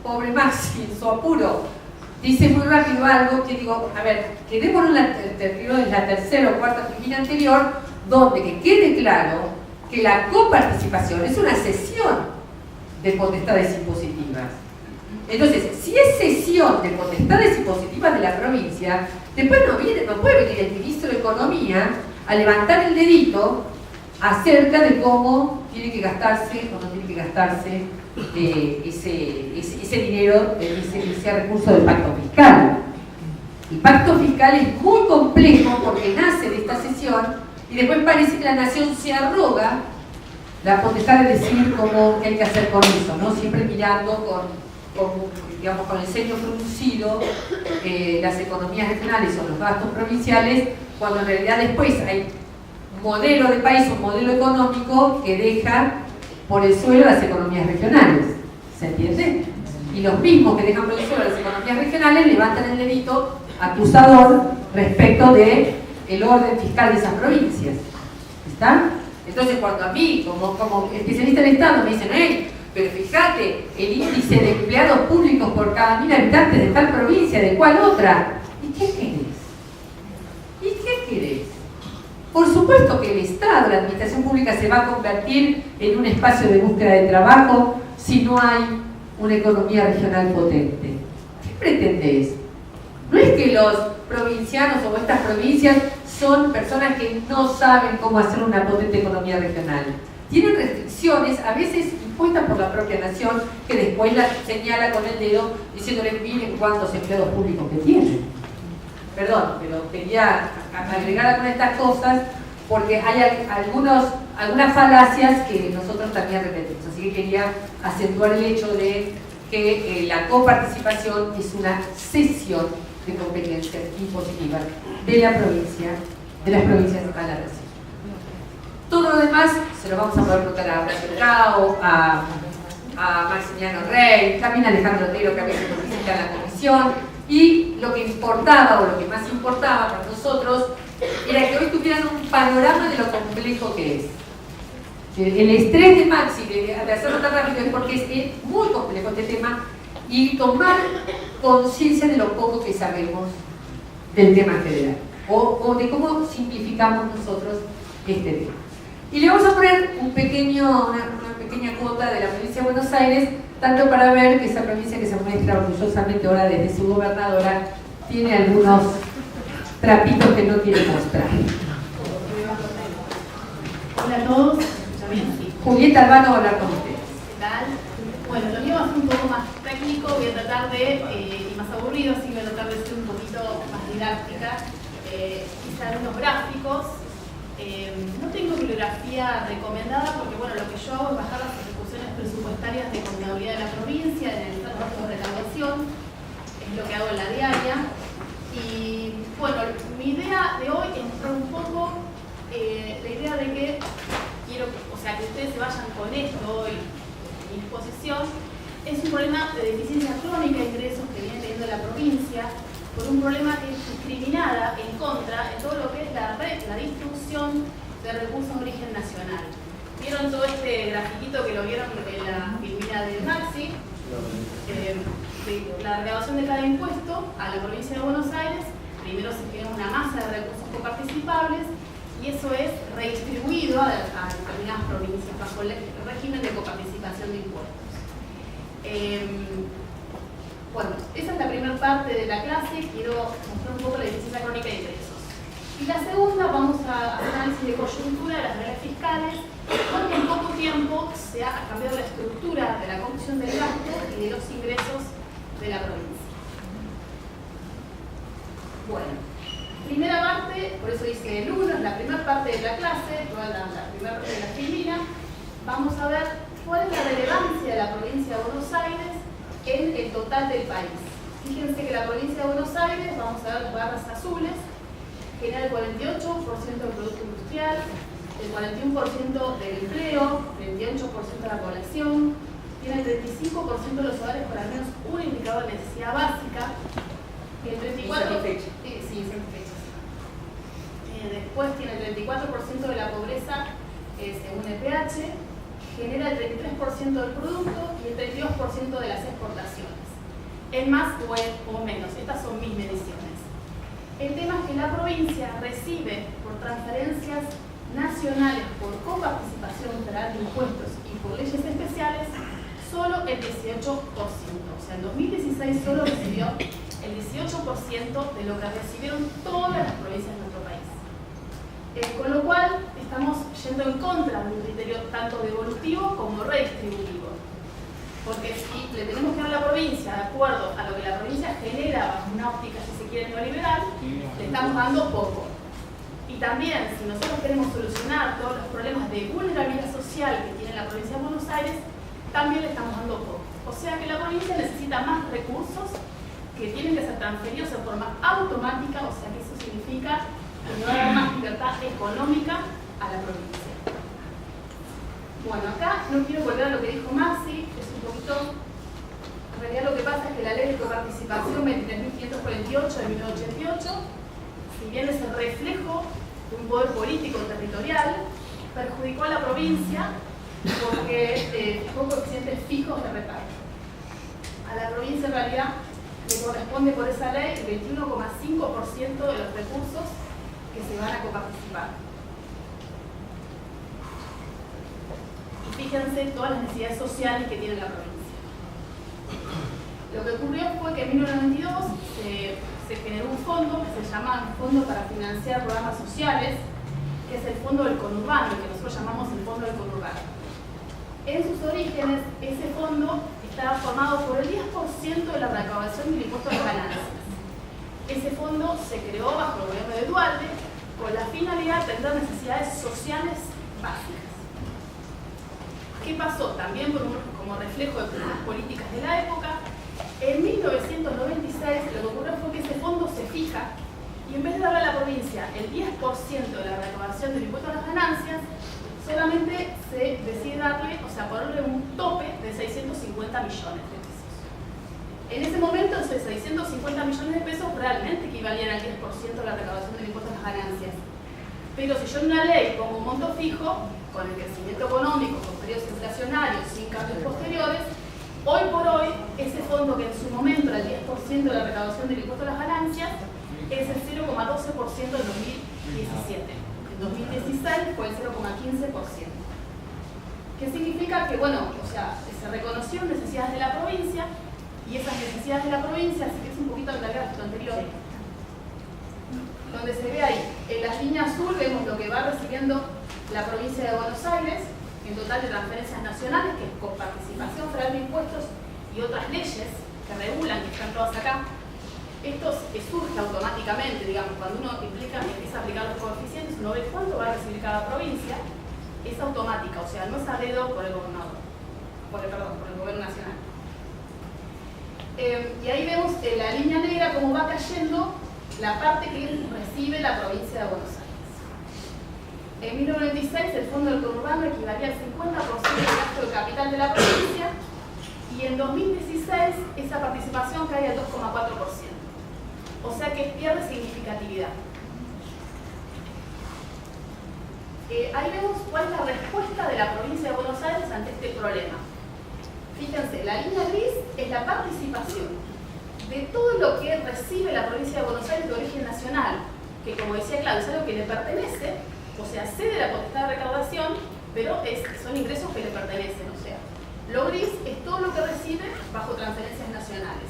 pobre Maxi, en su apuro, dice muy rápido algo que digo, a ver, quedémonos en la tercera o cuarta tribuna anterior, donde que quede claro que la coparticipación es una cesión de potestades impositivas. Entonces, si es cesión de potestades impositivas de la provincia, después no puede venir el ministro de Economía a levantar el dedito acerca de cómo tiene que gastarse o no tiene que gastarse ese dinero, ese recurso del pacto fiscal. El pacto fiscal es muy complejo porque nace de esta cesión y después parece que la nación se arroga la potestad de decir cómo hay que hacer con eso, ¿no? Siempre mirando con el ceño fruncido las economías regionales o los gastos provinciales, cuando en realidad después hay un modelo de país, un modelo económico que deja por el suelo las economías regionales, ¿se entiende? Y los mismos que dejan por el suelo las economías regionales levantan el dedito acusador respecto del orden fiscal de esas provincias. ¿Está? Entonces cuando a mí, como especialista del Estado, me dicen, hey, pero fíjate, el índice de empleados públicos por cada 1000 habitantes de tal provincia, ¿de cuál otra? ¿Y qué querés? ¿Y qué querés? Por supuesto que el Estado, la administración pública, se va a convertir en un espacio de búsqueda de trabajo si no hay una economía regional potente. ¿Qué pretendés? No es que los provincianos o estas provincias son personas que no saben cómo hacer una potente economía regional. Tienen restricciones, a veces impuestas por la propia nación, que después la señala con el dedo diciéndoles, miren cuántos empleados públicos que tienen. Perdón, pero quería agregar algunas de estas cosas porque hay algunas falacias que nosotros también repetimos. Así que quería acentuar el hecho de que la coparticipación es una cesión de competencias impositivas de las provincias a la nación. Todo lo demás se lo vamos a poder preguntar a Horacio Grau, a Maximiliano Rey, también a Alejandro Otero, que a veces nos visita en la comisión. Y lo que importaba, o lo que más importaba para nosotros, era que hoy tuvieran un panorama de lo complejo que es. El estrés de Maxi de hacerlo tan rápido es porque es muy complejo este tema y tomar conciencia de lo poco que sabemos del tema federal o de cómo simplificamos nosotros este tema. Y le vamos a poner una pequeña pequeña cuota de la provincia de Buenos Aires, tanto para ver que esa provincia que se muestra orgullosamente ahora desde su gobernadora tiene algunos trapitos que no quiere mostrar. Hola a todos, ¿escucha bien? Sí. Julieta Albano va a hablar con ustedes. ¿Qué tal? Bueno, lo mío va a ser un poco más técnico, voy a tratar de, y más aburrido, así que voy a tratar de ser un poquito más didáctica. Hice algunos gráficos. No tengo bibliografía recomendada porque, bueno, lo que yo hago es bajar las ejecuciones presupuestarias de contabilidad de la provincia, en el trabajo de recaudación, es lo que hago en la diaria. Y, bueno, mi idea de hoy es mostrar un poco la idea de que quiero, o sea, que ustedes se vayan con esto hoy en mi exposición, es un problema de deficiencia crónica de ingresos que viene teniendo la provincia, por un problema que es discriminada en contra de todo lo que es la distribución de recursos de origen nacional. ¿Vieron todo este grafiquito que lo vieron en la filmina de Maxi? La recaudación de cada impuesto a la provincia de Buenos Aires, primero se genera una masa de recursos coparticipables y eso es redistribuido a determinadas provincias bajo el régimen de coparticipación de impuestos. Bueno, esa es la primera parte de la clase, quiero mostrar un poco la deficiencia crónica de ingresos. Y la segunda, vamos a hacer análisis de coyuntura de las reglas fiscales, porque en poco tiempo se ha cambiado la estructura de la conducción del gasto y de los ingresos de la provincia. Bueno, primera parte, por eso dice el 1, es la primera parte de la clase, toda la primera parte de la filmina. Vamos a ver cuál es la relevancia de la provincia de Buenos Aires en el total del país. Fíjense que la provincia de Buenos Aires, vamos a ver las barras azules, genera el 48% del producto industrial, el 41% del empleo, el 28% de la población, tiene el 35% de los hogares con al menos un indicador de necesidad básica, el 34%, después tiene el 34% de la pobreza según el pH, genera el 33% del producto y el 32% de las exportaciones. En más o menos, estas son mis mediciones. El tema es que la provincia recibe por transferencias nacionales, por coparticipación federal de impuestos y por leyes especiales, solo el 18%. O sea, en 2016 solo recibió el 18% de lo que recibieron todas las provincias de nuestro país. Con lo cual, estamos yendo en contra de un criterio tanto devolutivo como redistributivo. Porque si le tenemos que dar a la provincia de acuerdo a lo que la provincia genera bajo una óptica, si se quiere, neoliberal, le estamos dando poco. Y también, si nosotros queremos solucionar todos los problemas de vulnerabilidad social que tiene la provincia de Buenos Aires, también le estamos dando poco. O sea que la provincia necesita más recursos que tienen que ser transferidos en forma automática, o sea que eso significa que no va a dar más libertad económica a la provincia. Bueno, acá no quiero volver a lo que dijo Maxi, es un poquito... En realidad lo que pasa es que la ley de coparticipación 23.548 de 1988, si bien es el reflejo de un poder político territorial, perjudicó a la provincia porque fijó coeficientes fijos de reparto. A la provincia en realidad le corresponde por esa ley el 21,5% de los recursos que se van a coparticipar. Y fíjense todas las necesidades sociales que tiene la provincia. Lo que ocurrió fue que en 1992 se generó un fondo que se llama Fondo para Financiar Programas Sociales, que es el Fondo del Conurbano, que nosotros llamamos el Fondo del Conurbano. En sus orígenes, ese fondo estaba formado por el 10% de la recaudación del impuesto a las ganancias. Ese fondo se creó bajo el gobierno de Duarte con la finalidad de atender necesidades sociales básicas. ¿Qué pasó? También como reflejo de las políticas de la época, en 1996 lo que ocurrió fue que ese fondo se fija y en vez de darle a la provincia el 10% de la recaudación del impuesto a las ganancias, solamente se decide darle, o sea, ponerle un tope de 650 millones de pesos. En ese momento, esos 650 millones de pesos realmente equivalían al 10% de la recaudación del impuesto a las ganancias. Pero si yo en una ley pongo un monto fijo, con el crecimiento económico, con periodos inflacionarios, sin cambios posteriores, hoy por hoy, ese fondo que en su momento era el 10% de la recaudación del impuesto a las ganancias, es el 0,12% en 2017. En 2016 fue el 0,15%. que significa que, bueno, o sea, se reconocieron necesidades de la provincia y esas necesidades de la provincia, así que es un poquito el gráfico anterior, donde se ve ahí, en la línea azul vemos lo que va recibiendo la provincia de Buenos Aires, en total de transferencias nacionales, que es con participación federal de impuestos y otras leyes que regulan, que están todas acá. Esto surge automáticamente, digamos, cuando uno empieza a aplicar los coeficientes, uno ve cuánto va a recibir cada provincia, es automática, o sea, no es a dedo por el gobernador, por el gobierno nacional. Y ahí vemos en la línea negra cómo va cayendo la parte que recibe la provincia de Buenos Aires. En 1996 el fondo del conurbano equivalía al 50% del gasto de capital de la provincia y en 2016 esa participación cae al 2,4%. O sea que pierde significatividad. Ahí vemos cuál es la respuesta de la provincia de Buenos Aires ante este problema. Fíjense, la línea gris es la participación de todo lo que recibe la provincia de Buenos Aires de origen nacional, que como decía Claudio, es algo que le pertenece, o sea, cede la potestad de recaudación, pero son ingresos que le pertenecen, o sea, lo gris es todo lo que recibe bajo transferencias nacionales.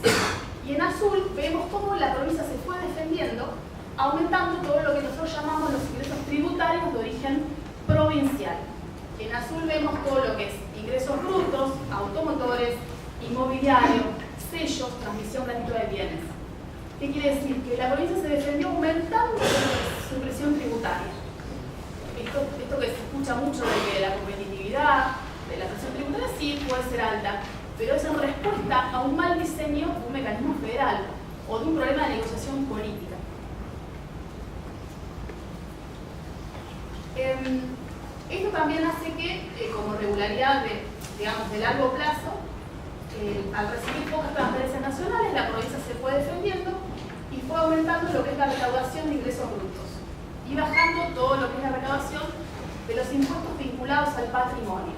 Y en azul vemos cómo la provincia se fue defendiendo, aumentando todo lo que nosotros llamamos los ingresos tributarios de origen provincial. En azul vemos todo lo que es ingresos brutos, automotores, inmobiliario, sellos, transmisión gratuita de bienes. ¿Qué quiere decir? Que la provincia se defendió aumentando su presión tributaria. Esto que se escucha mucho de que la competitividad de la presión tributaria sí puede ser alta, pero es en respuesta a un mal diseño de un mecanismo federal o de un problema de negociación política. Esto también hace que, como regularidad de largo plazo, al recibir pocas transferencias nacionales, la provincia se fue defendiendo y fue aumentando lo que es la recaudación de ingresos brutos y bajando todo lo que es la recaudación de los impuestos vinculados al patrimonio.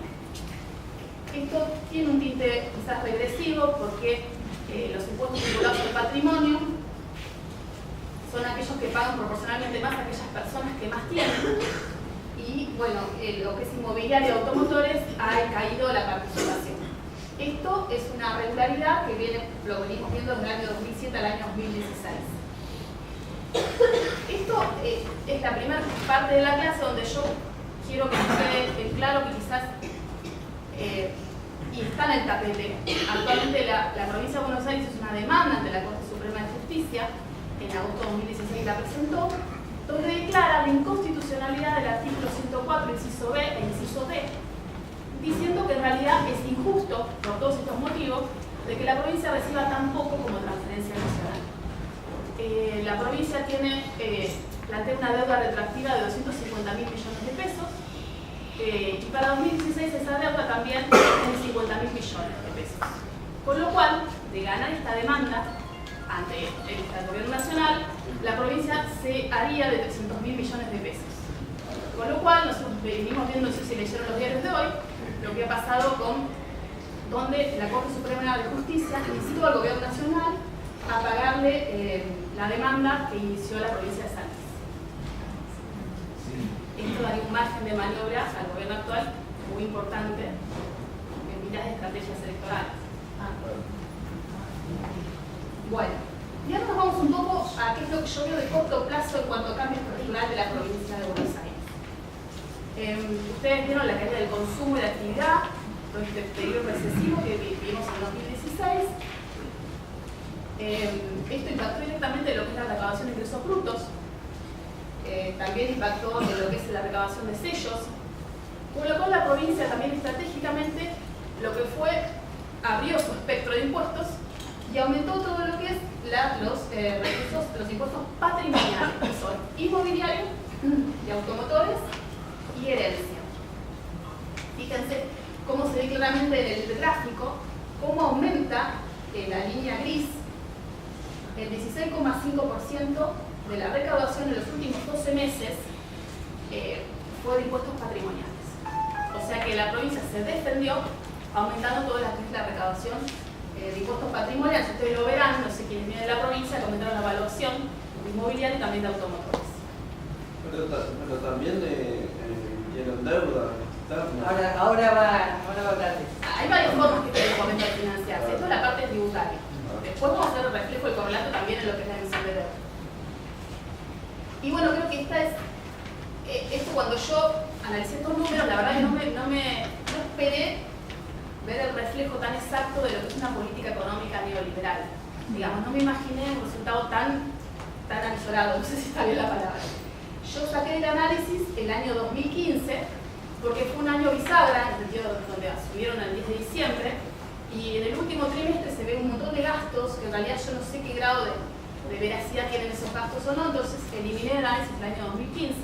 Esto tiene un tinte quizás regresivo porque los impuestos vinculados al patrimonio son aquellos que pagan proporcionalmente más a aquellas personas que más tienen. Y bueno, lo que es inmobiliario y automotores ha caído la participación. Esto es una regularidad que lo venimos viendo desde el año 2007 al año 2016. Esto es la primera parte de la clase donde yo quiero que quede claro que quizás, y está en el tapete, actualmente la provincia de Buenos Aires hizo una demanda ante la Corte Suprema de Justicia, en agosto de 2016 la presentó, donde declara la inconstitucionalidad del artículo 104, inciso B e inciso D, diciendo que en realidad es injusto, por todos estos motivos, de que la provincia reciba tan poco como transferencia nacional. La provincia plantea una deuda retroactiva de 250.000 millones de pesos, y para 2016 esa deuda también es de 50.000 millones de pesos. Con lo cual, de ganar esta demanda ante el gobierno nacional, la provincia se haría de 300.000 millones de pesos. Con lo cual, nosotros venimos viendo, no sé si leyeron los diarios de hoy, lo que ha pasado donde la Corte Suprema de Justicia instó al gobierno nacional a pagarle la demanda que inició la provincia de San Luis. Esto daría un margen de maniobra al gobierno actual muy importante en miras de estrategias electorales. Bueno, y ahora nos vamos un poco a qué es lo que yo veo de corto plazo en cuanto a cambio estructural de la provincia de Buenos Aires. Ustedes vieron la caída del consumo y de actividad, todo este periodo recesivo que vivimos en 2016. Esto impactó directamente en lo que es la recaudación de ingresos brutos, también impactó en lo que es la recaudación de sellos, con lo cual la provincia también estratégicamente lo que fue, abrió su espectro de impuestos y aumentó todo lo que es los impuestos patrimoniales, que son inmobiliario, de automotores y herencia. Fíjense cómo se ve claramente en el gráfico, cómo aumenta la línea gris el 16,5% de la recaudación en los últimos 12 meses fue de impuestos patrimoniales. O sea que la provincia se defendió aumentando toda la recaudación de impuestos patrimoniales. Ustedes lo verán, no sé quiénes vienen de la provincia, comentaron la evaluación inmobiliaria y también de automotores. Pero también tienen deuda Ahora va a hablar de eso. Hay varias formas que tiene el fomento al financiarse. Esto es la parte tributaria. Después vamos a hacer el reflejo y correlato también en lo que es la emisión de deuda. Y bueno, creo que esto cuando yo analicé estos números, la verdad que no esperé ver el reflejo tan exacto de lo que es una política económica neoliberal. Digamos, no me imaginé un resultado tan avisorado, no sé si está bien la palabra. Yo saqué el análisis el año 2015, porque fue un año bisagra, en el sentido donde subieron el 10 de diciembre, y en el último trimestre se ve un montón de gastos, que en realidad yo no sé qué grado de veracidad tienen esos gastos o no, entonces eliminé el análisis del año 2015,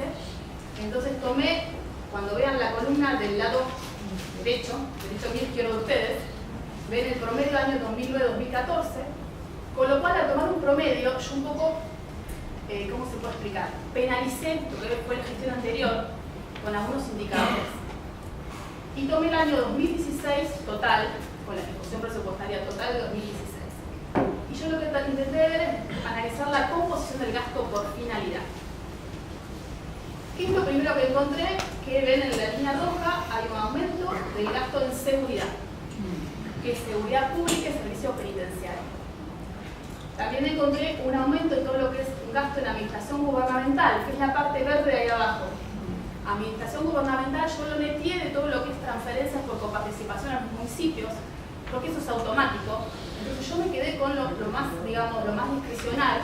entonces tomé, cuando vean la columna del lado derecho bien izquierdo de ustedes, ven el promedio del año 2009-2014, con lo cual al tomar un promedio, yo un poco, ¿cómo se puede explicar? Penalicé lo que fue la gestión anterior con algunos indicadores. Y tomé el año 2016 total, con la ejecución presupuestaria total de 2016. Y yo lo que intenté ver es analizar la composición del gasto por finalidad. ¿Qué es lo primero que encontré? Que ven en la línea roja hay un aumento del gasto en seguridad, que es seguridad pública y servicios penitenciarios. También encontré un aumento en todo lo que es un gasto en administración gubernamental, que es la parte verde de ahí abajo. Administración gubernamental yo lo neteé de todo lo que es transferencias por coparticipación a los municipios, porque eso es automático. Entonces yo me quedé con lo más, digamos, lo más discrecional,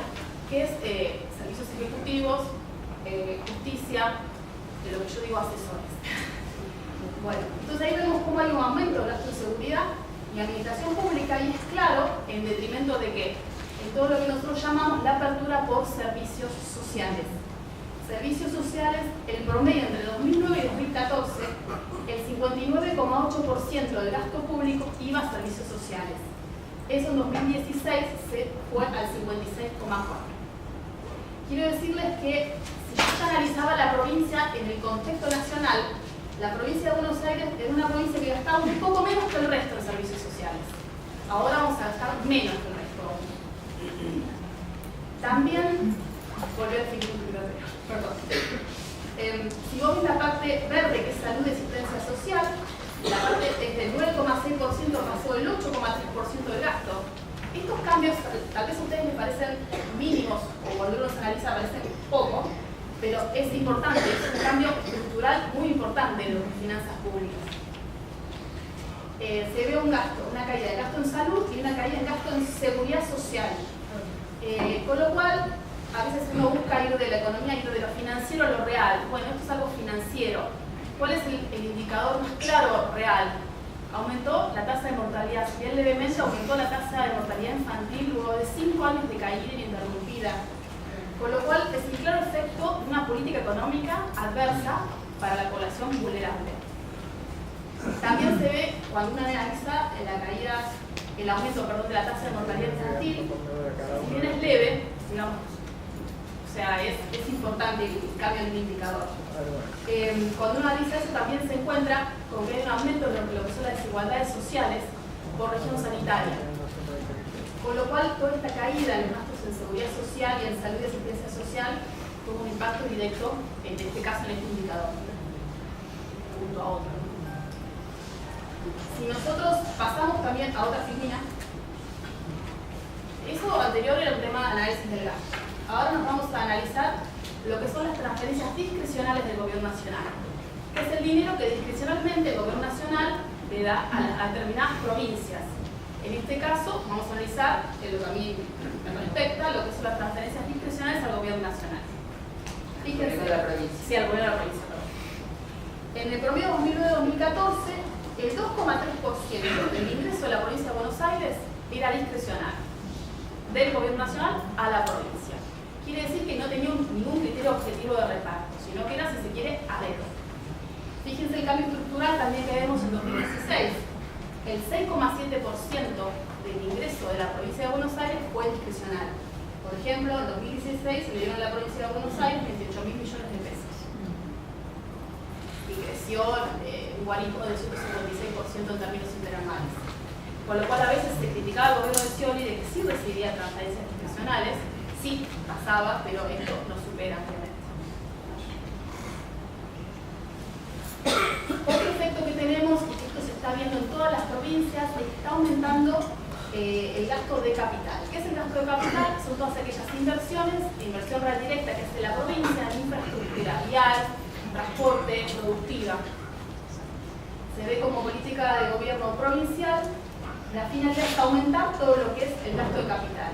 que es servicios ejecutivos, justicia, de lo que yo digo asesores. Bueno, entonces ahí vemos cómo hay un aumento del gasto de seguridad y administración pública, y es claro, en detrimento de que en todo lo que nosotros llamamos la apertura por servicios sociales. Servicios sociales, el promedio entre 2009 y 2014, el 59,8% del gasto público iba a servicios sociales. Eso en 2016 se fue al 56,4%. Quiero decirles que si yo analizaba la provincia en el contexto nacional, la provincia de Buenos Aires era una provincia que gastaba un poco menos que el resto en servicios sociales. Ahora vamos a gastar menos que el resto. También, volver a seguir perdón. Si vos ves la parte verde, que es salud y asistencia social, la parte es del 9,6%, pasó del 8,3% del gasto. Estos cambios, tal vez a ustedes les parecen mínimos, o volverlos a analizar, parecen poco, pero es importante, es un cambio estructural muy importante en las finanzas públicas. Se ve un gasto, una caída de gasto en salud y una caída de gasto en seguridad social. Con lo cual, a veces uno busca ir de la economía, ir de lo financiero a lo real. Bueno, esto es algo financiero. ¿Cuál es el indicador más claro real? Aumentó la tasa de mortalidad, si bien levemente aumentó la tasa de mortalidad infantil luego de 5 años de caída ininterrumpida. Con lo cual es el claro efecto de una política económica adversa para la población vulnerable. También se ve cuando uno analiza el aumento de la tasa de mortalidad infantil, si bien es leve, digamos, o sea, es importante el cambio en el indicador. Cuando uno analiza eso también se encuentra con que hay un aumento en lo que son las desigualdades sociales por región sanitaria. Con lo cual, toda esta caída en los gastos en seguridad social y en salud y asistencia social tuvo un impacto directo, en este caso en este indicador, junto a otro. Si nosotros pasamos también a otra figura, eso anterior era un tema de análisis del gasto. Ahora nos vamos a analizar lo que son las transferencias discrecionales del gobierno nacional, que es el dinero que discrecionalmente el gobierno nacional le da a determinadas provincias. En este caso, vamos a analizar lo que a mí me respecta, lo que son las transferencias discrecionales al gobierno nacional. Fíjense, sí, al gobierno de la provincia. En el promedio 2009-2014, el 2,3% del ingreso de la provincia de Buenos Aires era discrecional, del gobierno nacional a la provincia. Quiere decir que no tenía ningún criterio objetivo de reparto, sino que era, si se quiere, a dedo. Fíjense el cambio estructural también que vemos en 2016. El 6,7% del ingreso de la provincia de Buenos Aires fue discrecional. Por ejemplo, en 2016 se le dieron a la provincia de Buenos Aires 28.000 millones de pesos. Y creció igualito del 156% en términos interanuales. Con lo cual a veces se criticaba al gobierno de Scioli de que sí recibía transferencias discrecionales, sí pasaba, pero esto no supera ampliamente. Otro provincias es que está aumentando el gasto de capital. ¿Qué es el gasto de capital? Son todas aquellas inversiones, inversión real directa que hace la provincia en infraestructura vial, transporte, productiva. Se ve como política de gobierno provincial, la finalidad es aumentar todo lo que es el gasto de capital.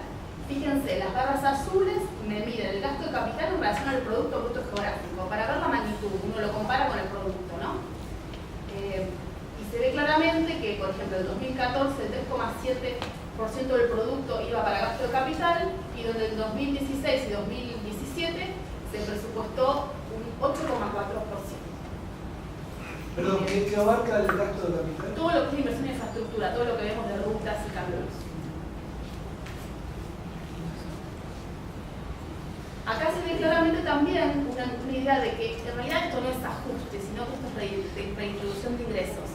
Fíjense, las barras azules me miden el gasto de capital en relación al Producto Bruto Geográfico, para ver la magnitud, uno lo compara con el producto, ¿no? Y se ve claramente que, por ejemplo, en 2014 el 3,7% del producto iba para gasto de capital y donde en 2016 y 2017 se presupuestó un 8,4%. Perdón, ¿qué abarca el gasto de capital? Todo lo que es inversión en infraestructura, todo lo que vemos de rutas y caminos. Acá se ve claramente también una idea de que en realidad esto no es ajuste, sino que esto es redistribución de ingresos.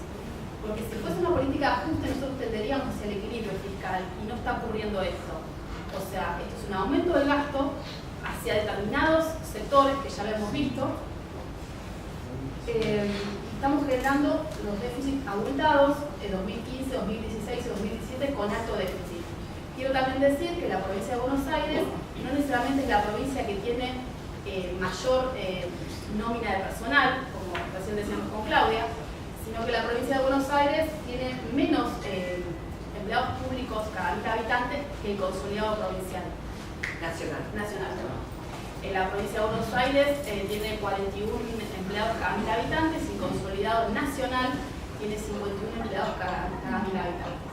Porque si fuese una política de ajuste, nosotros tenderíamos hacia el equilibrio fiscal y no está ocurriendo esto. O sea, esto es un aumento del gasto hacia determinados sectores que ya lo hemos visto. Estamos generando los déficits aumentados en 2015, 2016 y 2017 con alto déficit. Quiero también decir que la provincia de Buenos Aires no necesariamente es la provincia que tiene mayor nómina de personal, como recién decíamos con Claudia, sino que la provincia de Buenos Aires tiene menos empleados públicos cada 1.000 habitantes que el consolidado provincial. Nacional. La provincia de Buenos Aires tiene 41 empleados cada 1.000 habitantes y consolidado nacional tiene 51 empleados cada 1.000 habitantes.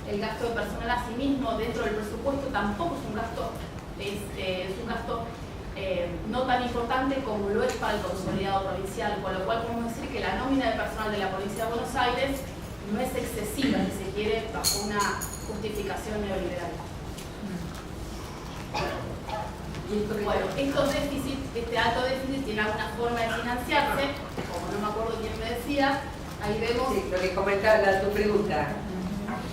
El gasto de personal a sí mismo dentro del presupuesto tampoco es un gasto, no tan importante como lo es para el consolidado provincial, con lo cual podemos decir que la nómina de personal de la provincia de Buenos Aires no es excesiva, si se quiere, bajo una justificación neoliberal. Bueno, estos déficits, este alto déficit tiene alguna forma de financiarse, como no me acuerdo quién me decía, ahí vemos... Sí, lo que comentaba tu pregunta.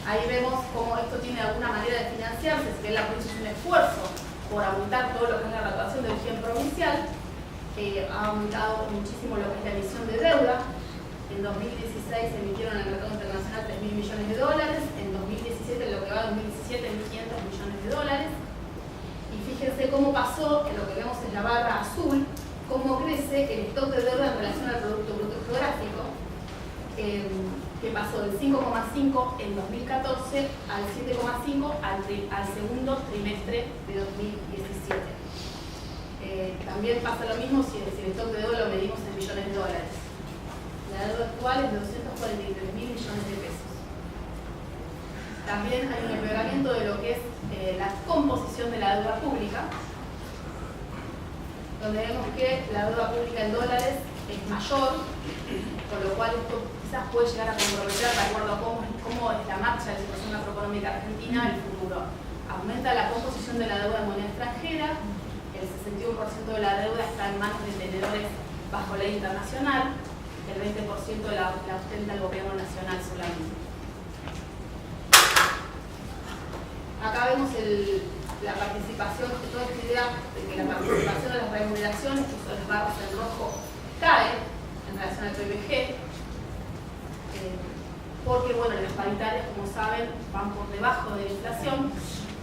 Ahí vemos cómo esto tiene alguna manera de financiarse, si bien la provincia hace un esfuerzo por aumentar todo lo que es la recaudación del origen provincial, ha aumentado muchísimo lo que es la emisión de deuda. En 2016 se emitieron en el mercado internacional 3.000 millones de dólares, en 2017, en lo que va de 2017, 1.500 millones de dólares. Y fíjense cómo pasó, en lo que vemos en la barra azul, cómo crece el stock de deuda en relación al Producto Bruto Geográfico, que pasó del 5,5 en 2014 al 7,5 al segundo trimestre de 2017. También pasa lo mismo si el stock de deuda lo medimos en millones de dólares. La deuda actual es de 243.000 millones de pesos. También hay un empeoramiento de lo que es la composición de la deuda pública, donde vemos que la deuda pública en dólares es mayor, con lo cual esto quizás puede llegar a comprometer, de acuerdo a cómo es la marcha de la situación macroeconómica argentina en el futuro. Aumenta la composición de la deuda en moneda extranjera, el 61% de la deuda está en manos de tenedores bajo ley internacional, el 20% la ostenta el gobierno nacional solamente. Acá vemos la participación, toda esta idea de que la participación de las remuneraciones, que son las barras en rojo, cae en relación al PBG, porque bueno, las paritarias, como saben, van por debajo de la inflación,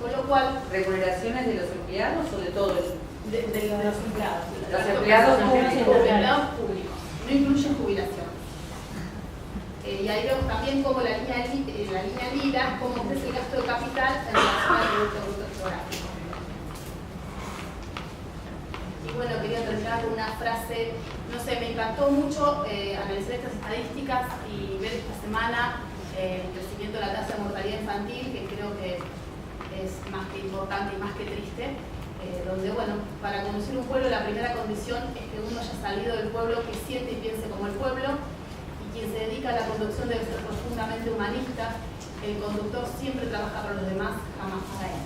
con lo cual... ¿Remuneraciones de los empleados o de todos? De los empleados. Los empleados públicos. Los empleados públicos, no incluyen jubilación. Y ahí vemos también cómo la línea lila, cómo crece el gasto de capital en relación al Producto Bruto Geográfico. Y bueno, quería terminar con una frase, no sé, me encantó mucho analizar estas estadísticas y ver esta semana el crecimiento de la tasa de mortalidad infantil, que creo que es más que importante y más que triste, donde, bueno, para conducir un pueblo la primera condición es que uno haya salido del pueblo, que siente y piense como el pueblo, y quien se dedica a la conducción debe ser profundamente humanista. El conductor siempre trabaja para los demás, jamás para él.